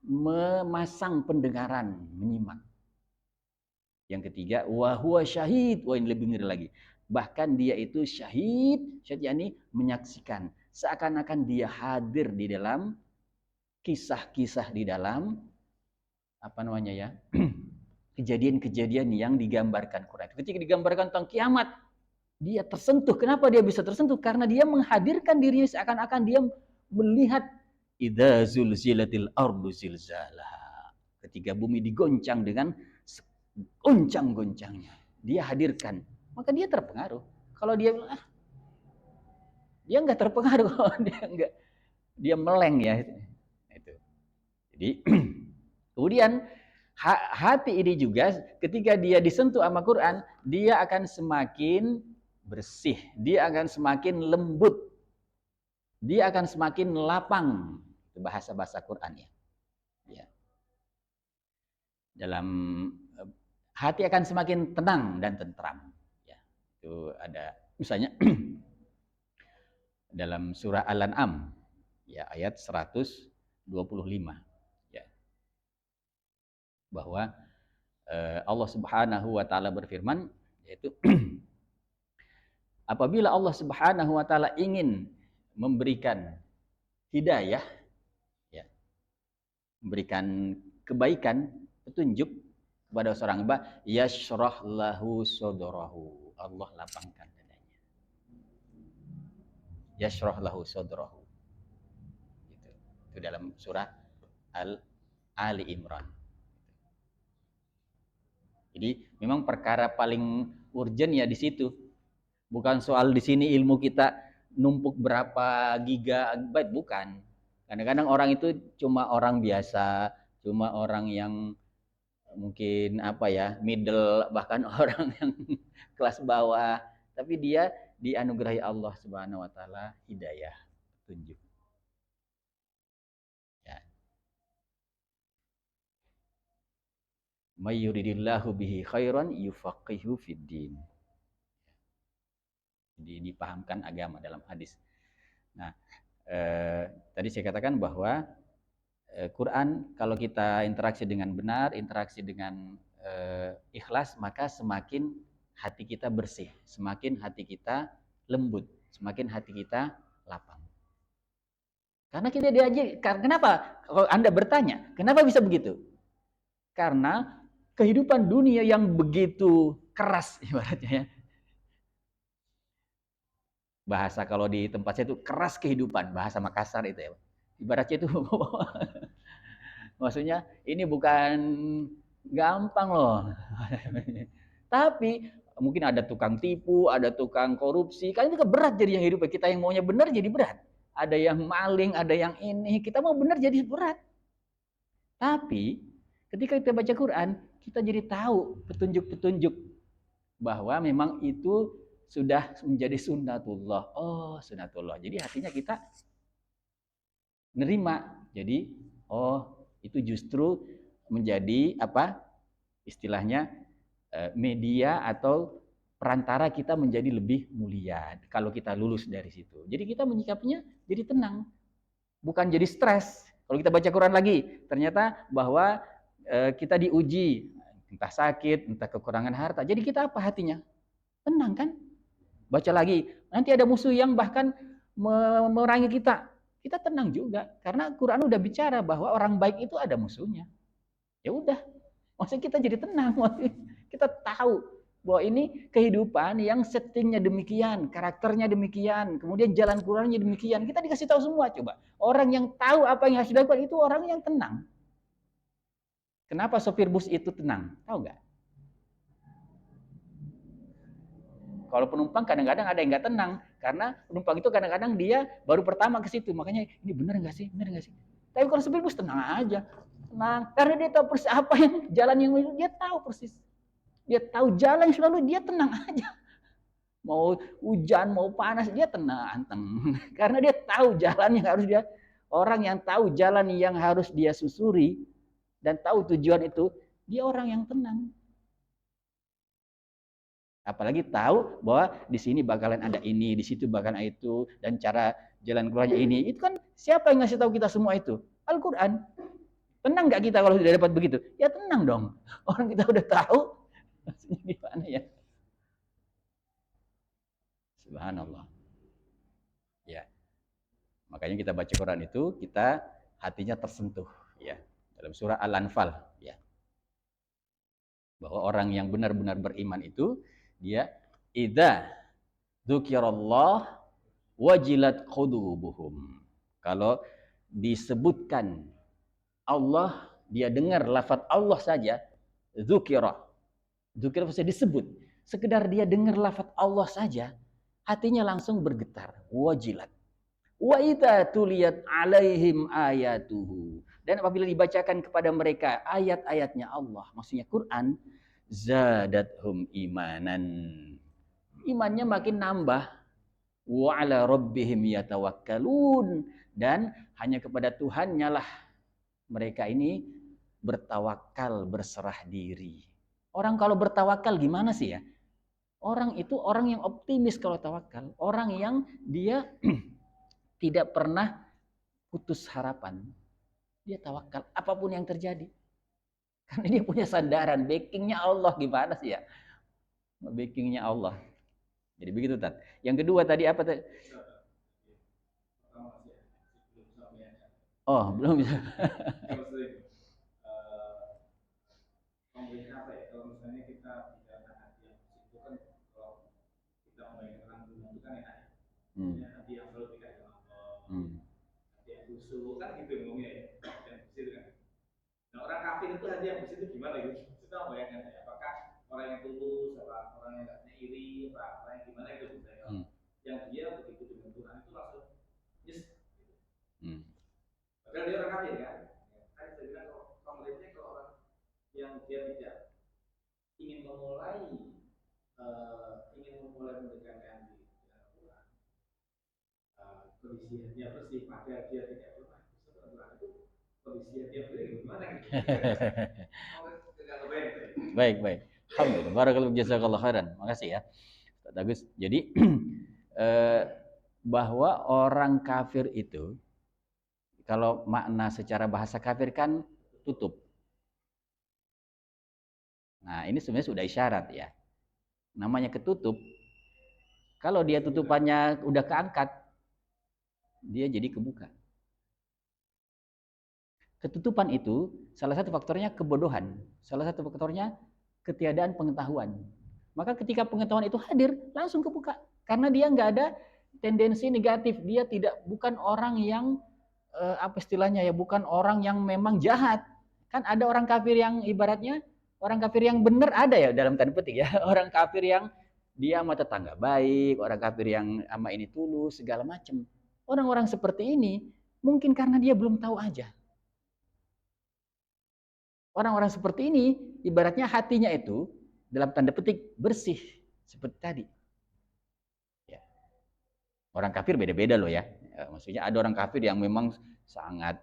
Speaker 1: memasang pendengaran, menyimak. Yang ketiga, wa huwa syahid, wah ini lebih ngeri lagi. Bahkan dia itu syahid, syahid yakni menyaksikan, seakan-akan dia hadir di dalam kisah-kisah, di dalam apa namanya ya, kejadian-kejadian yang digambarkan Quran. Ketika digambarkan tentang kiamat, dia tersentuh. Kenapa dia bisa tersentuh? Karena dia menghadirkan dirinya seakan-akan dia melihat idza zulzilatil ardu zilzalaha. Ketika bumi digoncang dengan goncang-goncangnya, dia hadirkan. Maka dia terpengaruh. Kalau dia bilang dia nggak terpengaruh, kalau dia nggak, dia meleng ya itu. Jadi kemudian hati ini juga ketika dia disentuh sama Quran, dia akan semakin bersih, dia akan semakin lembut, dia akan semakin lapang. Itu bahasa-bahasa Quran ya. Ya. Dalam hati akan semakin tenang dan tentram. Ya. Itu ada misalnya dalam surah Al-An'am ya ayat 125 ya. Bahwa Allah Subhanahu wa taala berfirman yaitu apabila Allah Subhanahu wa taala ingin memberikan hidayah ya, memberikan kebaikan, petunjuk kepada seorang hamba, yashrah lahu sadrahu, Allah lapangkan dadanya. Yashrah lahu sadrahu. Itu dalam surah Ali Imran. Jadi memang perkara paling urgent ya di situ. Bukan soal di sini ilmu kita numpuk berapa gigabyte, bukan. Kadang-kadang orang itu cuma orang biasa, cuma orang yang mungkin apa ya, middle, bahkan orang yang kelas bawah, tapi dia dianugerahi Allah Subhanahu wa taala hidayah, petunjuk. Ya. May yuridillahu bihi khairan yufaqihu fid din. Dipahamkan agama dalam hadis. Nah, tadi saya katakan bahwa Quran kalau kita interaksi dengan benar, interaksi dengan ikhlas, maka semakin hati kita bersih, semakin hati kita lembut, semakin hati kita lapang. Karena kita diajak, kenapa? Kalau Anda bertanya, kenapa bisa begitu? Karena kehidupan dunia yang begitu keras ibaratnya ya. Bahasa kalau di tempat saya itu keras kehidupan, bahasa Makassar itu ya. Ibaratnya itu maksudnya ini bukan gampang loh. Tapi mungkin ada tukang tipu, ada tukang korupsi. Kan itu berat jadi hidup kita yang maunya benar jadi berat. Ada yang maling, ada yang ini. Kita mau benar jadi berat. Tapi ketika kita baca Quran, kita jadi tahu petunjuk-petunjuk bahwa memang itu sudah menjadi sunnatullah. Oh, sunnatullah. Jadi hatinya kita nerima. Jadi, oh, itu justru menjadi apa? Istilahnya media atau perantara kita menjadi lebih mulia kalau kita lulus dari situ. Jadi kita menyikapinya jadi tenang, bukan jadi stres. Kalau kita baca Quran lagi, ternyata bahwa kita diuji, entah sakit, entah kekurangan harta. Jadi kita apa hatinya? Tenang kan? Baca lagi. Nanti ada musuh yang bahkan memerangi kita. Kita tenang juga karena Quran udah bicara bahwa orang baik itu ada musuhnya. Ya udah, maksudnya kita jadi tenang. Kita tahu bahwa ini kehidupan yang settingnya demikian, karakternya demikian, kemudian jalan Qurannya demikian. Kita dikasih tahu semua. Coba orang yang tahu apa yang harus dilakukan itu orang yang tenang. Kenapa sopir bus itu tenang? Tahu nggak? Kalau penumpang kadang-kadang ada yang nggak tenang karena penumpang itu kadang-kadang dia baru pertama ke situ, makanya ini benar nggak sih, benar nggak sih? Tapi kalau sopir bus tenang aja, tenang karena dia tahu persis apa yang jalan yang dia tahu persis, dia tahu jalan yang selalu dia tenang aja. Mau hujan mau panas dia tenang, karena dia tahu jalan yang harus dia. Orang yang tahu jalan yang harus dia susuri dan tahu tujuan itu, dia orang yang tenang. Apalagi tahu bahwa di sini bakalan ada ini, di situ bakalan itu, dan cara jalan keluarnya ini. Itu kan siapa yang ngasih tahu kita semua itu? Al-Quran. Tenang nggak kita kalau sudah dapat begitu? Ya tenang dong. Orang kita udah tahu. Maksudnya gimana ya? Subhanallah. Ya. Makanya kita baca Quran itu, kita hatinya tersentuh. Ya. Dalam surah Al-Anfal. Ya. Bahwa orang yang benar-benar beriman itu, dia idza dzukirallah wajilat qulubuhum. Kalau disebutkan Allah, dia dengar lafaz Allah saja, dzukira. Dzukira bisa disebut. Sekedar dia dengar lafaz Allah saja, hatinya langsung bergetar, wajilat. Wa idza tuliyat alaihim ayatuhu. Dan apabila dibacakan kepada mereka ayat-ayatnya Allah, maksudnya Quran, zadathum imanan. Imannya makin nambah. Wa ala rabbihim yatawakkalun, dan hanya kepada Tuhannya lah mereka ini bertawakal, berserah diri. Orang kalau bertawakal gimana sih ya? Orang itu orang yang optimis kalau tawakal, orang yang dia tidak pernah putus harapan. Dia tawakal apapun yang terjadi. Karena dia punya sandaran, backingnya Allah. Gimana sih ya? Backingnya Allah. Jadi begitu, Tat. Yang kedua tadi apa tadi? Oh, belum bisa.
Speaker 2: Pemerintah apa ya? Kalau misalnya kita bicara hati yang itu kan kalau kita membayangkan dunia itu kan enak ya. Hati yang selalu dikasih Allah, hati yang khusyuk kan gitu ngomongnya ya. Yang bersih itu kan. Nah orang kafir itu hati yang bersih itu gimana gitu? Kita membayangkan ya. Apakah orang yang tulus, apa orang yang nggak iri, apa orang yang gimana gitu misalnya. Yang dia begitu dengan Tuhan itu langsung yes. Gitu. Padahal dia orang kafir kan. Kan saya bilang kalau pemerintahnya kalau orang yang dia tidak ingin memulai mendekatkan diri dengan Tuhan, kondisi dia bersih, maka dia tidak pernah setelah Tuhan itu kondisi dia bersih gimana gitu?
Speaker 1: Baik, baik. Alhamdulillah. Barakallahu jazakallahu khairan. Makasih ya, Ustaz Agus. Jadi bahwa orang kafir itu, kalau makna secara bahasa kafir kan tutup. Nah, ini sebenarnya sudah isyarat ya. Namanya ketutup. Kalau dia tutupannya udah keangkat, dia jadi kebuka. Ketutupan itu salah satu faktornya kebodohan, salah satu faktornya ketiadaan pengetahuan. Maka ketika pengetahuan itu hadir, langsung kebuka. Karena dia nggak ada tendensi negatif. Dia bukan orang yang apa istilahnya ya, bukan orang yang memang jahat. Kan ada orang kafir yang ibaratnya orang kafir yang benar ada ya dalam tanda petik ya. Orang kafir yang dia sama tetangga baik, orang kafir yang sama ini tulus segala macam. Orang-orang seperti ini mungkin karena dia belum tahu aja. Orang-orang seperti ini ibaratnya hatinya itu dalam tanda petik bersih seperti tadi. Ya. Orang kafir beda-beda loh ya. Maksudnya ada orang kafir yang memang sangat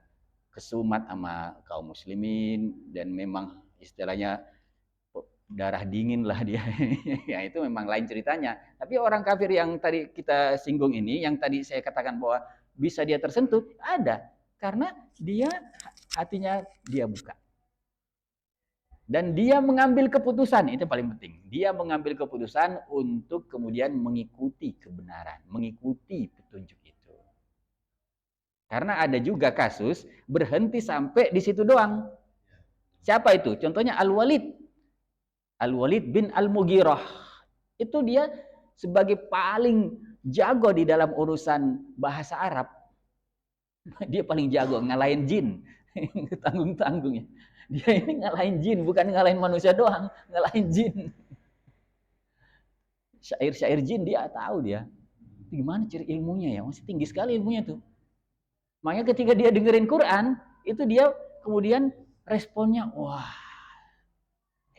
Speaker 1: kesumat sama kaum muslimin dan memang istilahnya darah dingin lah dia. Ya itu memang lain ceritanya. Tapi orang kafir yang tadi kita singgung ini, yang tadi saya katakan bahwa bisa dia tersentuh, ada. Karena dia hatinya dia buka. Dan dia mengambil keputusan, itu paling penting. Dia mengambil keputusan untuk kemudian mengikuti kebenaran, mengikuti petunjuk itu. Karena ada juga kasus berhenti sampai di situ doang. Siapa itu? Contohnya Al-Walid. Al-Walid bin Al-Mughirah. Itu dia sebagai paling jago di dalam urusan bahasa Arab. Dia paling jago ngalahin jin. Tanggung-tanggungnya. Dia ini ngalahin jin, bukan ngalahin manusia doang, ngalahin jin. Syair-syair jin dia tahu dia. Gimana ciri ilmunya ya? Masih tinggi sekali ilmunya tuh. Makanya ketika dia dengerin Quran, itu dia kemudian responnya, wah,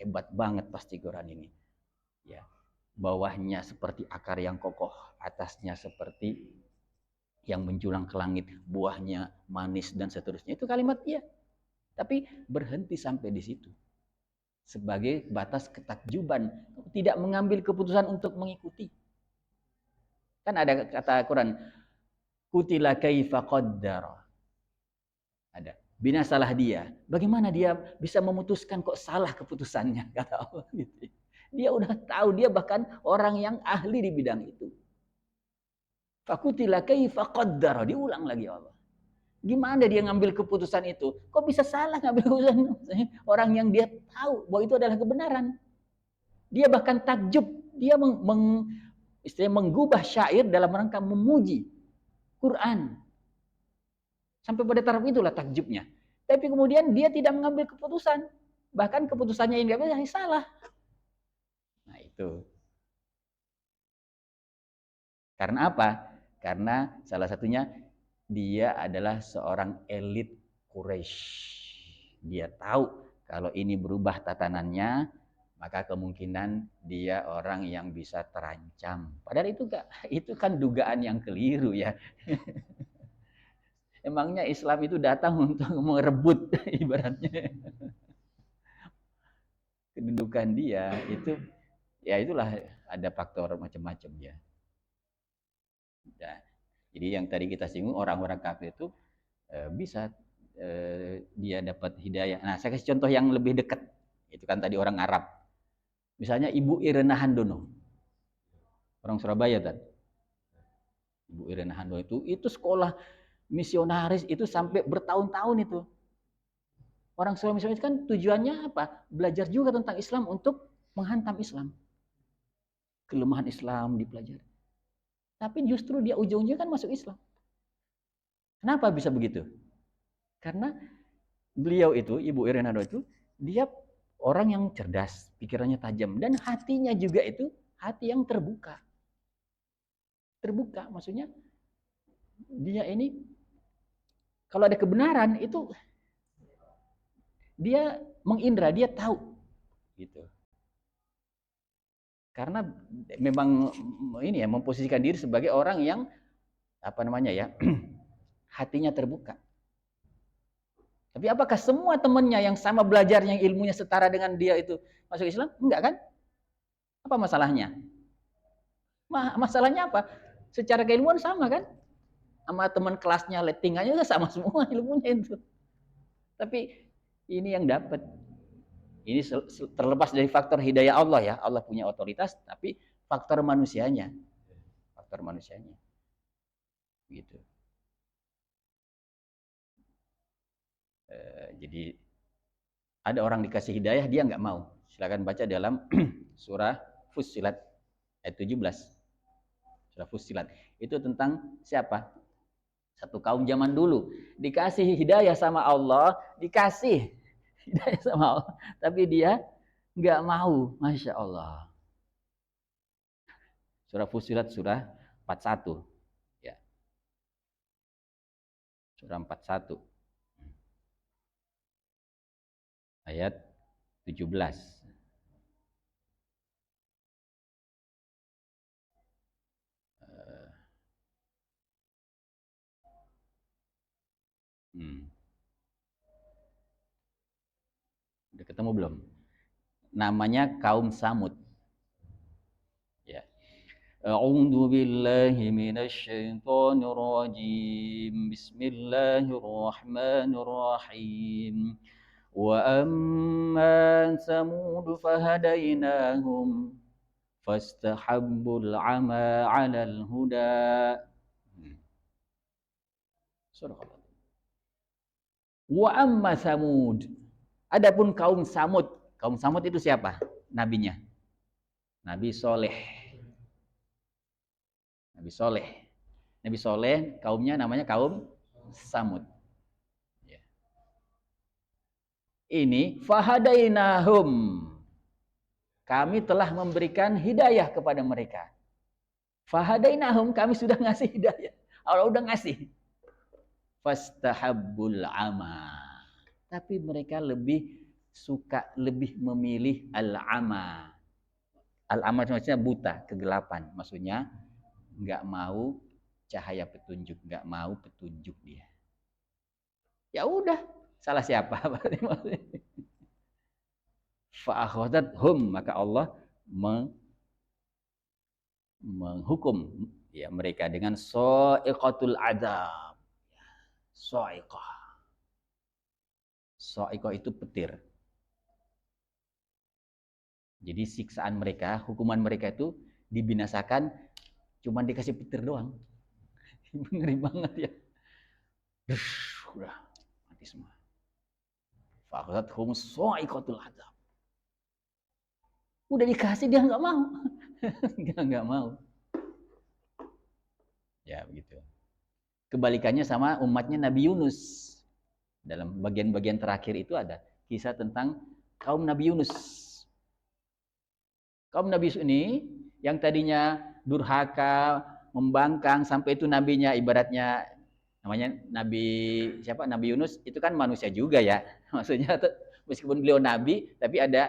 Speaker 1: hebat banget pasti Quran ini. Ya, bawahnya seperti akar yang kokoh, atasnya seperti yang menjulang ke langit, buahnya manis dan seterusnya. Itu kalimat dia. Tapi berhenti sampai di situ. Sebagai batas ketakjuban, tidak mengambil keputusan untuk mengikuti. Kan ada kata Quran, kutila kaifa qaddara. Ada. Binasalah dia. Bagaimana dia bisa memutuskan kok salah keputusannya, kata Allah gitu. Dia udah tahu, dia bahkan orang yang ahli di bidang itu. Fakutila kaifa qaddara, diulang lagi Allah. Gimana dia ngambil keputusan itu? Kok bisa salah ngambil keputusan? Orang yang dia tahu bahwa itu adalah kebenaran. Dia bahkan takjub, dia istilahnya menggubah syair dalam rangka memuji Quran. Sampai pada taraf itulah takjubnya. Tapi kemudian dia tidak mengambil keputusan. Bahkan keputusannya yang diambil yang salah. Nah itu. Karena apa? Karena salah satunya dia adalah seorang elit Quraisy. Dia tahu kalau ini berubah tatanannya, maka kemungkinan dia orang yang bisa terancam. Padahal itu kan dugaan yang keliru ya. Emangnya Islam itu datang untuk merebut ibaratnya kedudukan dia, itu ya itulah ada faktor macam-macam ya. Nah, jadi yang tadi kita singgung orang-orang kafir itu bisa dia dapat hidayah. Nah, saya kasih contoh yang lebih dekat. Itu kan tadi orang Arab. Misalnya Ibu Irena Handono. Orang Surabaya kan. Ibu Irena Handono itu sekolah misionaris itu sampai bertahun-tahun itu. Orang sekolah misionaris kan tujuannya apa? Belajar juga tentang Islam untuk menghantam Islam. Kelemahan Islam dipelajari. Tapi justru dia ujung-ujungnya kan masuk Islam. Kenapa bisa begitu? Karena beliau itu, Ibu Irena Handono itu, dia orang yang cerdas, pikirannya tajam, dan hatinya juga itu hati yang terbuka. Terbuka, maksudnya dia ini kalau ada kebenaran itu dia mengindra, dia tahu gitu. Karena memang ini ya memposisikan diri sebagai orang yang apa namanya ya hatinya terbuka. Tapi apakah semua temannya yang sama belajarnya, yang ilmunya setara dengan dia itu masuk Islam? Enggak kan? Apa masalahnya? Masalahnya apa? Secara keilmuan sama kan? Sama teman kelasnya lettingannya sama semua ilmunya itu. Tapi ini yang dapat. Ini terlepas dari faktor hidayah Allah ya. Allah punya otoritas, tapi faktor manusianya. Faktor manusianya. Gitu. jadi ada orang dikasih hidayah dia nggak mau. Silakan baca dalam surah Fussilat ayat 17. Surah Fussilat. Itu tentang siapa? Satu kaum zaman dulu dikasih hidayah sama Allah, dikasih hidayah sama Allah, tapi dia nggak mau. Masya Allah. Surah Fussilat surah 41. Ya. Surah 41. Ayat 17. Udah ketemu belum? Namanya kaum Samud. Ya. A'udzu billahi minasy syaithanir rajim. Bismillahirrahmanirrahim. Wa amma Samud fahadainahum fastahabbul 'ama 'alal huda. Surah. Wa amma Samud. Adapun kaum Samud. Kaum Samud itu siapa? Nabinya. Nabi Soleh. Nabi Soleh. Nabi Soleh, kaumnya namanya kaum Samud. Ya. Ini fahadainahum. Kami telah memberikan hidayah kepada mereka. Fahadainahum, kami sudah ngasih hidayah. Allah udah ngasih. Fastahabbul ama. Tapi mereka lebih suka, lebih memilih al-ama. Al-ama maksudnya buta, kegelapan. Maksudnya nggak mau cahaya petunjuk, nggak mau petunjuk dia. Ya udah, salah siapa? Fa'akhadhathum, maka Allah menghukum ya mereka dengan sa'iqatul adzab. Sa'iqah. Sa'iqah itu petir. Jadi siksaan mereka, hukuman mereka itu dibinasakan cuman dikasih petir doang. Ngeri banget ya. Udah mati semua. Fa'akhadhathum sa'iqatul adzab. Udah dikasih dia nggak mau. nggak mau. Ya begitu. Kebalikannya sama umatnya Nabi Yunus. Dalam bagian-bagian terakhir itu ada kisah tentang kaum Nabi Yunus. Kaum Nabi Yunus ini yang tadinya durhaka, membangkang, sampai itu nabinya ibaratnya namanya Nabi siapa? Nabi Yunus itu kan manusia juga ya. Maksudnya meskipun beliau nabi tapi ada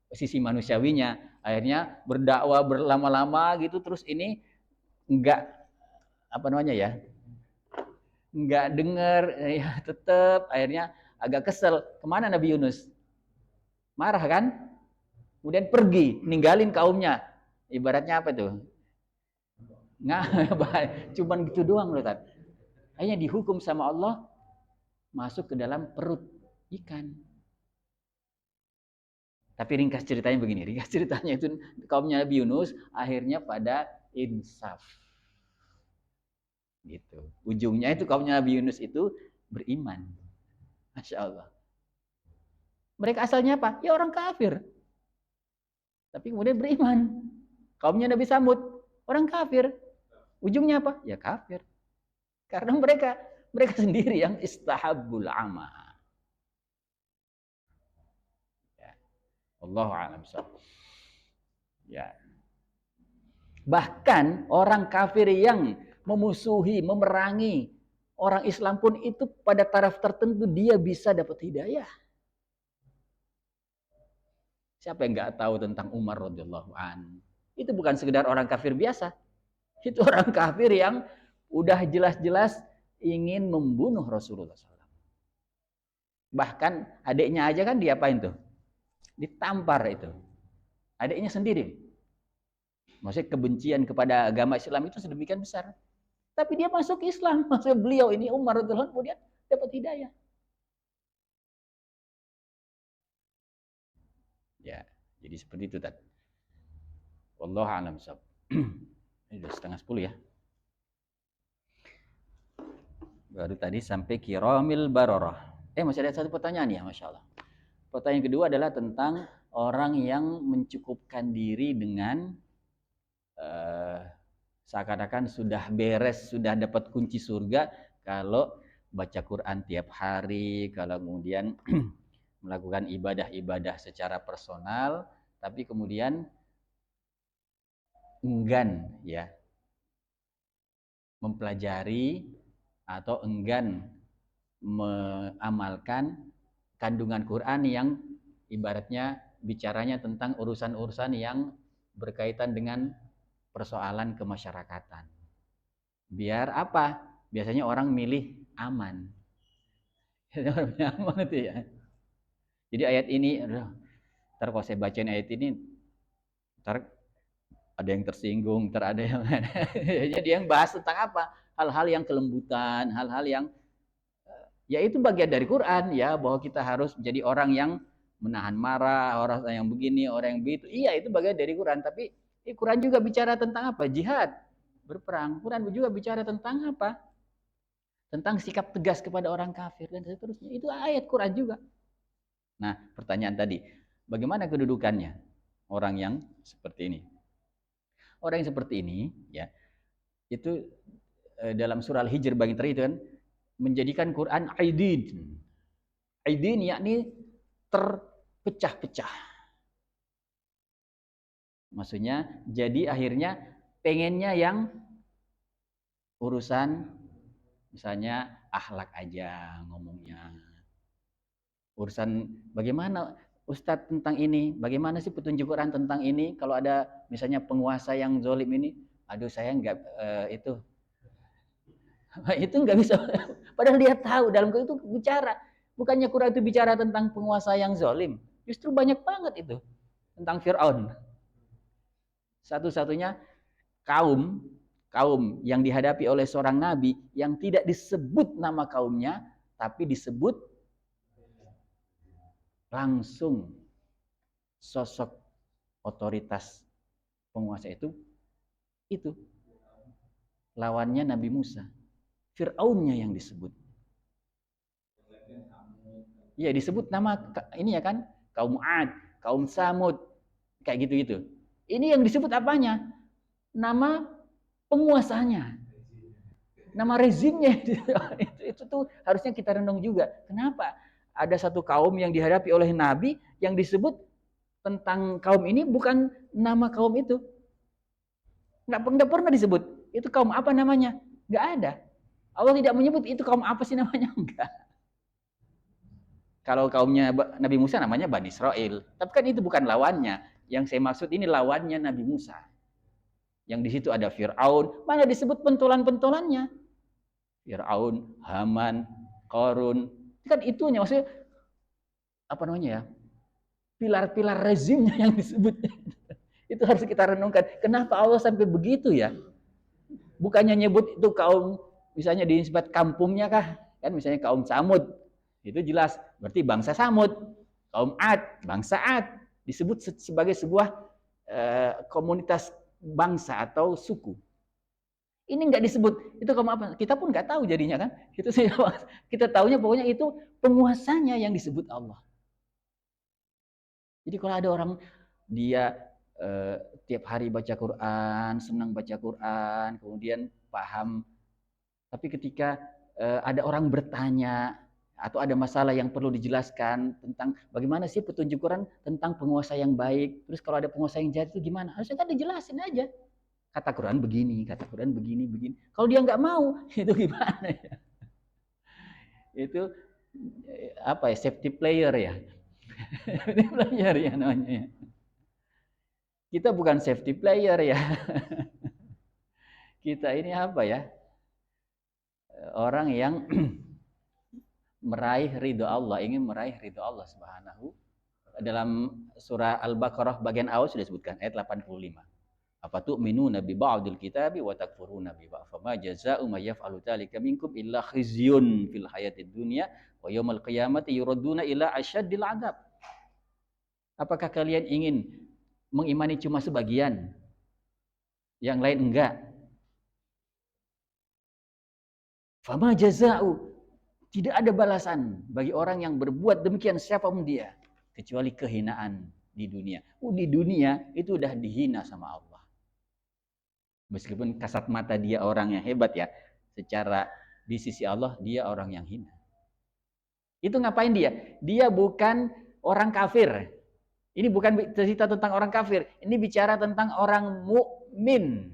Speaker 1: sisi manusiawinya. Akhirnya berdakwah berlama-lama gitu, terus ini enggak apa namanya ya? Nggak dengar, ya tetap akhirnya agak kesel. Kemana Nabi Yunus? Marah kan? Kemudian pergi, ninggalin kaumnya. Ibaratnya apa tuh? Nggak, cuman gitu doang loh. Akhirnya dihukum sama Allah masuk ke dalam perut ikan. Tapi ringkas ceritanya begini, ringkas ceritanya itu kaumnya Nabi Yunus akhirnya pada insaf. Gitu. Ujungnya itu kaumnya Nabi Yunus itu beriman. Masya Allah. Mereka asalnya apa? Ya orang kafir. Tapi kemudian beriman. Kaumnya Nabi Samud, orang kafir. Ujungnya apa? Ya kafir. Karena mereka sendiri yang istahabbul ama. Ya. Allahu a'lam. Ya. Bahkan orang kafir yang memusuhi, memerangi orang Islam pun itu pada taraf tertentu dia bisa dapat hidayah. Siapa yang nggak tahu tentang Umar radhiyallahu an? Itu bukan sekedar orang kafir biasa. Itu orang kafir yang udah jelas-jelas ingin membunuh Rasulullah SAW. Bahkan adiknya aja kan diapain tuh? Ditampar itu. Adiknya sendiri. Maksudnya kebencian kepada agama Islam itu sedemikian besar. Tapi dia masuk Islam. Maksudnya beliau ini Umar radhiyallahu anhu kemudian dapat hidayah. Ya, jadi seperti itu tadi. Wallahu a'lam bishawab. Ini sudah 9:30 ya. Baru tadi sampai kiramil bararah. Masih ada satu pertanyaan ya, Masya Allah. Pertanyaan kedua adalah tentang orang yang mencukupkan diri dengan seakan-akan sudah beres, sudah dapat kunci surga kalau baca Quran tiap hari, kalau kemudian melakukan ibadah-ibadah secara personal, tapi kemudian enggan ya mempelajari atau enggan mengamalkan kandungan Quran yang ibaratnya bicaranya tentang urusan-urusan yang berkaitan dengan persoalan kemasyarakatan. Biar apa? Biasanya orang milih aman. Aman itu ya. Jadi ayat ini, ntar kalau saya bacain ayat ini, ntar ada yang tersinggung, ntar ada yang jadi yang bahas tentang apa? Hal-hal yang kelembutan, hal-hal yang ya itu bagian dari Quran ya, bahwa kita harus menjadi orang yang menahan marah, orang yang begini, orang yang begitu. Iya, itu bagian dari Quran, tapi Quran juga bicara tentang apa? Jihad, berperang. Quran juga bicara tentang apa? Tentang sikap tegas kepada orang kafir dan seterusnya. Itu ayat Quran juga. Nah, pertanyaan tadi, bagaimana kedudukannya orang yang seperti ini? Orang yang seperti ini, ya, itu dalam surah Al-Hijr bagian terakhir itu kan menjadikan Quran aidin. Aidin yakni terpecah-pecah. Maksudnya jadi akhirnya pengennya yang urusan misalnya akhlak aja ngomongnya. Urusan bagaimana Ustadz tentang ini, bagaimana sih petunjuk Quran tentang ini, kalau ada misalnya penguasa yang zolim ini, aduh saya nggak itu nggak bisa. Padahal dia tahu dalam itu bicara. Bukannya Quran itu bicara tentang penguasa yang zolim, justru banyak banget itu tentang Fir'aun. Satu-satunya kaum yang dihadapi oleh seorang nabi yang tidak disebut nama kaumnya, tapi disebut langsung sosok otoritas penguasa itu lawannya Nabi Musa. Fir'aunnya yang disebut. Iya, disebut nama ini ya kan, kaum Ad, kaum Samud, kayak gitu-gitu. Ini yang disebut apanya? Nama penguasanya. Nama rezimnya. Itu tuh harusnya kita renung juga. Kenapa? Ada satu kaum yang dihadapi oleh Nabi yang disebut tentang kaum ini bukan nama kaum itu. Nggak pernah disebut. Itu kaum apa namanya? Nggak ada. Allah tidak menyebut itu kaum apa sih namanya. Enggak. Kalau kaumnya Nabi Musa namanya Bani Israel. Tapi kan itu bukan lawannya. Yang saya maksud ini lawannya Nabi Musa. Yang di situ ada Fir'aun. Mana disebut pentolan-pentolannya? Fir'aun, Haman, Qarun. Kan itunya maksudnya apa namanya ya? Pilar-pilar rezimnya yang disebut. Itu harus kita renungkan. Kenapa Allah sampai begitu ya? Bukannya nyebut itu kaum, misalnya disebut kampungnya kah? Kan misalnya kaum Samud. Itu jelas, berarti bangsa Samud. Kaum Ad, bangsa Ad. Disebut sebagai sebuah komunitas bangsa atau suku. Ini nggak disebut, itu kaum apa? Kita pun nggak tahu jadinya kan. Itu kita tahunya pokoknya itu penguasanya yang disebut Allah. Jadi kalau ada orang dia tiap hari baca Quran, senang baca Quran, kemudian paham, tapi ketika ada orang bertanya atau ada masalah yang perlu dijelaskan tentang bagaimana sih petunjuk Quran tentang penguasa yang baik, terus kalau ada penguasa yang jahat itu gimana? Harusnya kan dijelasin aja. Kata Quran begini, kata Quran begini, begini. Kalau dia nggak mau, itu gimana ya? Itu apa ya, safety player ya? Safety player ya namanya. Kita bukan safety player ya. Kita ini apa ya? Orang yang meraih ridho Allah, ingin meraih ridho Allah Subhanahu. Dalam surah Al-Baqarah bagian awal sudah disebutkan ayat 85. Apa tu'minuna bi ba'dil kitabi wa takfuruna bi ba'd. Fama jazaa'u may yaf'alu dzalika minkum illa khizyun fil hayatid dunya wa yaumil qiyamati yuradduna ila asyaddil 'adzab. Apakah kalian ingin mengimani cuma sebagian? Yang lain enggak? Fama jazaa'u, Tidak ada balasan bagi orang yang berbuat demikian siapapun dia, kecuali kehinaan di dunia. Di dunia itu udah dihina sama Allah. Meskipun kasat mata dia orang yang hebat ya, secara di sisi Allah dia orang yang hina. Itu ngapain dia? Dia bukan orang kafir. Ini bukan cerita tentang orang kafir, ini bicara tentang orang mukmin.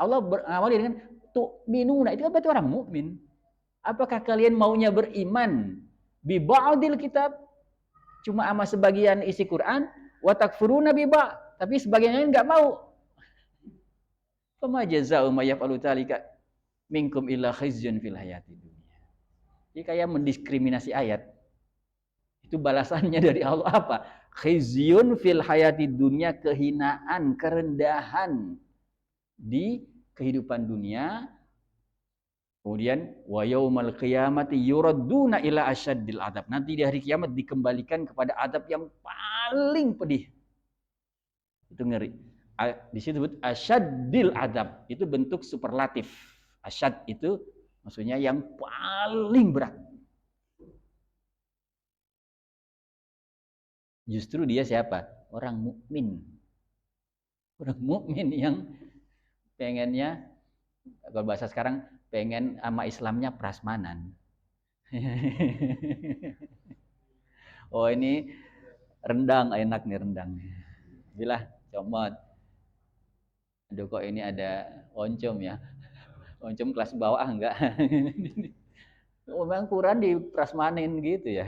Speaker 1: Allah berawali dengan tu'minuna, itu berarti orang mukmin. Apakah kalian maunya beriman bi ba'dil kitab, cuma sama sebagian isi Quran, wa takfuruna bi ba', tapi sebagian lain enggak mau. Fama jazaa'u may yaf'alu dzalika minkum illa khizyun fil hayatid dunya. Jadi kayak mendiskriminasi ayat. Itu balasannya dari Allah apa? Khizyun fil hayatid dunya, kehinaan, kerendahan di kehidupan dunia. Kemudian wa yaumal qiyamati yuradduna ila asyaddil adab. Nanti di hari kiamat dikembalikan kepada adab yang paling pedih. Itu ngeri. Di situ disebut asyaddil adab. Itu bentuk superlatif. Asyad itu maksudnya yang paling berat. Justru dia siapa? Orang mukmin. Orang mukmin yang pengennya, kalau bahasa sekarang, pengen sama Islamnya prasmanan. Oh ini rendang, enak nih rendang. Bilah comot. Aduh kok ini ada oncom ya. Oncom kelas bawah enggak? Oh, memang Quran di prasmanin gitu ya.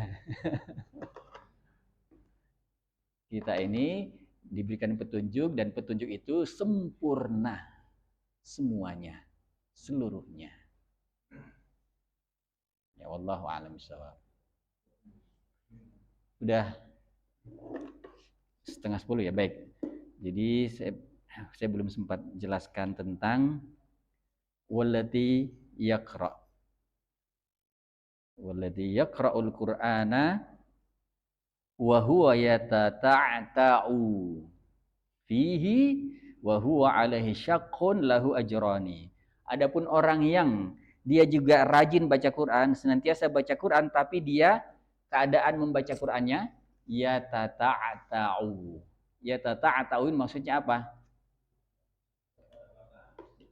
Speaker 1: Kita ini diberikan petunjuk dan petunjuk itu sempurna. Semuanya. Seluruhnya. Ya wallahu a'lam bishawab. Udah 9:30 ya, baik. Jadi saya belum sempat jelaskan tentang wallati yaqra. Wallati yaqra'ul Qur'ana wa huwa yatata'ta'u fihi wa huwa 'alaihi syaqqun lahu ajrani. Adapun orang yang dia juga rajin baca Quran, senantiasa baca Quran, tapi dia keadaan membaca Qurannya yatata'ta'u. Yatata'ta'u maksudnya apa?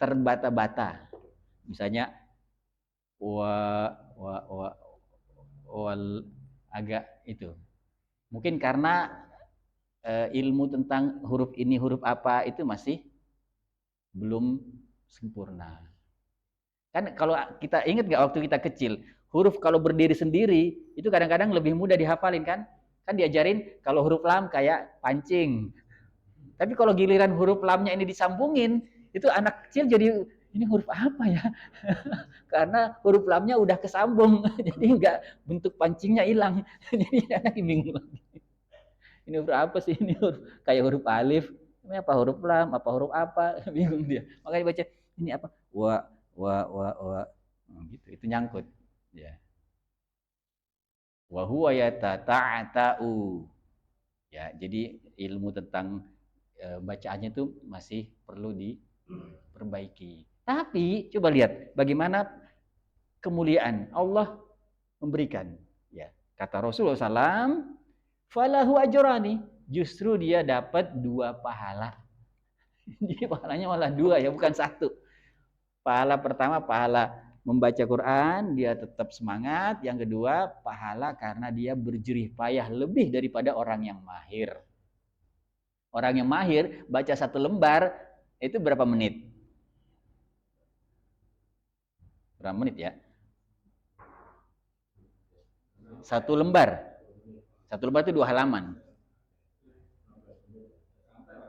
Speaker 1: Terbata-bata. Misalnya wal agak itu. Mungkin karena ilmu tentang huruf ini huruf apa itu masih belum sempurna. Kan kalau kita ingat nggak waktu kita kecil, huruf kalau berdiri sendiri itu kadang-kadang lebih mudah dihafalin kan? Kan diajarin kalau huruf lam kayak pancing. Tapi kalau giliran huruf lamnya ini disambungin, itu anak kecil jadi ini huruf apa ya? Karena huruf lamnya udah kesambung, jadi nggak, bentuk pancingnya hilang. Jadi anak bingung lagi. Ini huruf apa sih? Ini huruf kayak huruf alif. Ini apa huruf lam? Apa huruf apa? Bingung dia. Makanya baca ini apa? Wa. Gitu. Itu nyangkut. Ya. Wa huwa yatata'ta'u. Ya, jadi ilmu tentang bacaannya itu masih perlu diperbaiki. Tapi coba lihat bagaimana kemuliaan Allah memberikan. Ya, kata Rasulullah SAW, falahu ajrani, justru dia dapat 2 pahala. Jadi pahalanya malah 2 ya, bukan 1. Pahala pertama pahala membaca Quran, dia tetap semangat. Yang kedua pahala karena dia berjerih payah lebih daripada orang yang mahir. Orang yang mahir baca 1 lembar itu berapa menit? Berapa menit ya? 1 lembar. 1 lembar itu 2 halaman.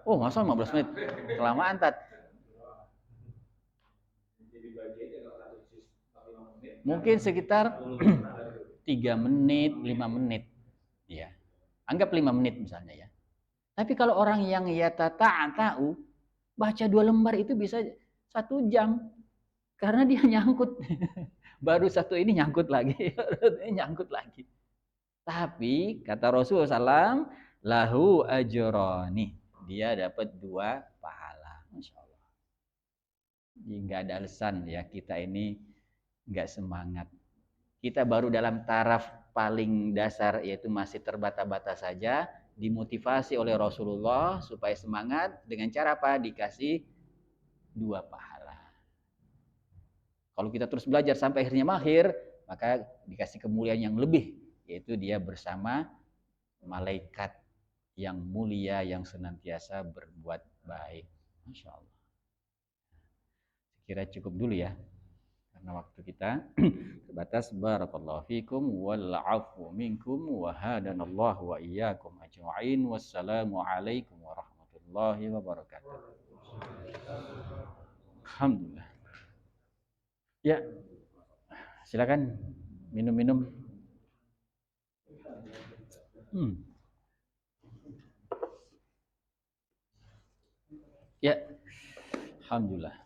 Speaker 1: Oh, masa 15 menit? Kelamaan, Tat. Mungkin sekitar 3 menit, 5 menit. Ya. Anggap 5 menit misalnya ya. Tapi kalau orang yang yatata'ta'u baca 2 lembar itu bisa 1 jam. Karena dia nyangkut. Baru 1 ini nyangkut lagi. Nyangkut lagi. Tapi kata Rasulullah SAW, lahu ajrani. Dia dapat 2 pahala. Masya Allah. Jadi nggak ada alasan ya kita ini nggak semangat. kita baru dalam taraf paling dasar, yaitu masih terbata-bata saja, dimotivasi oleh Rasulullah supaya semangat dengan cara apa? Dikasih 2 pahala. Kalau kita terus belajar sampai akhirnya mahir, maka dikasih kemuliaan yang lebih, yaitu dia bersama malaikat yang mulia yang senantiasa berbuat baik. Masya Allah. Kira cukup dulu ya, karena waktu kita terbatas. Barakallahu fikum wal afu minkum wa hadanallahu wa iyyakum ajma'in. Wassalamu alaikum warahmatullahi wabarakatuh. Alhamdulillah. Ya, silakan minum-minum. Ya, alhamdulillah.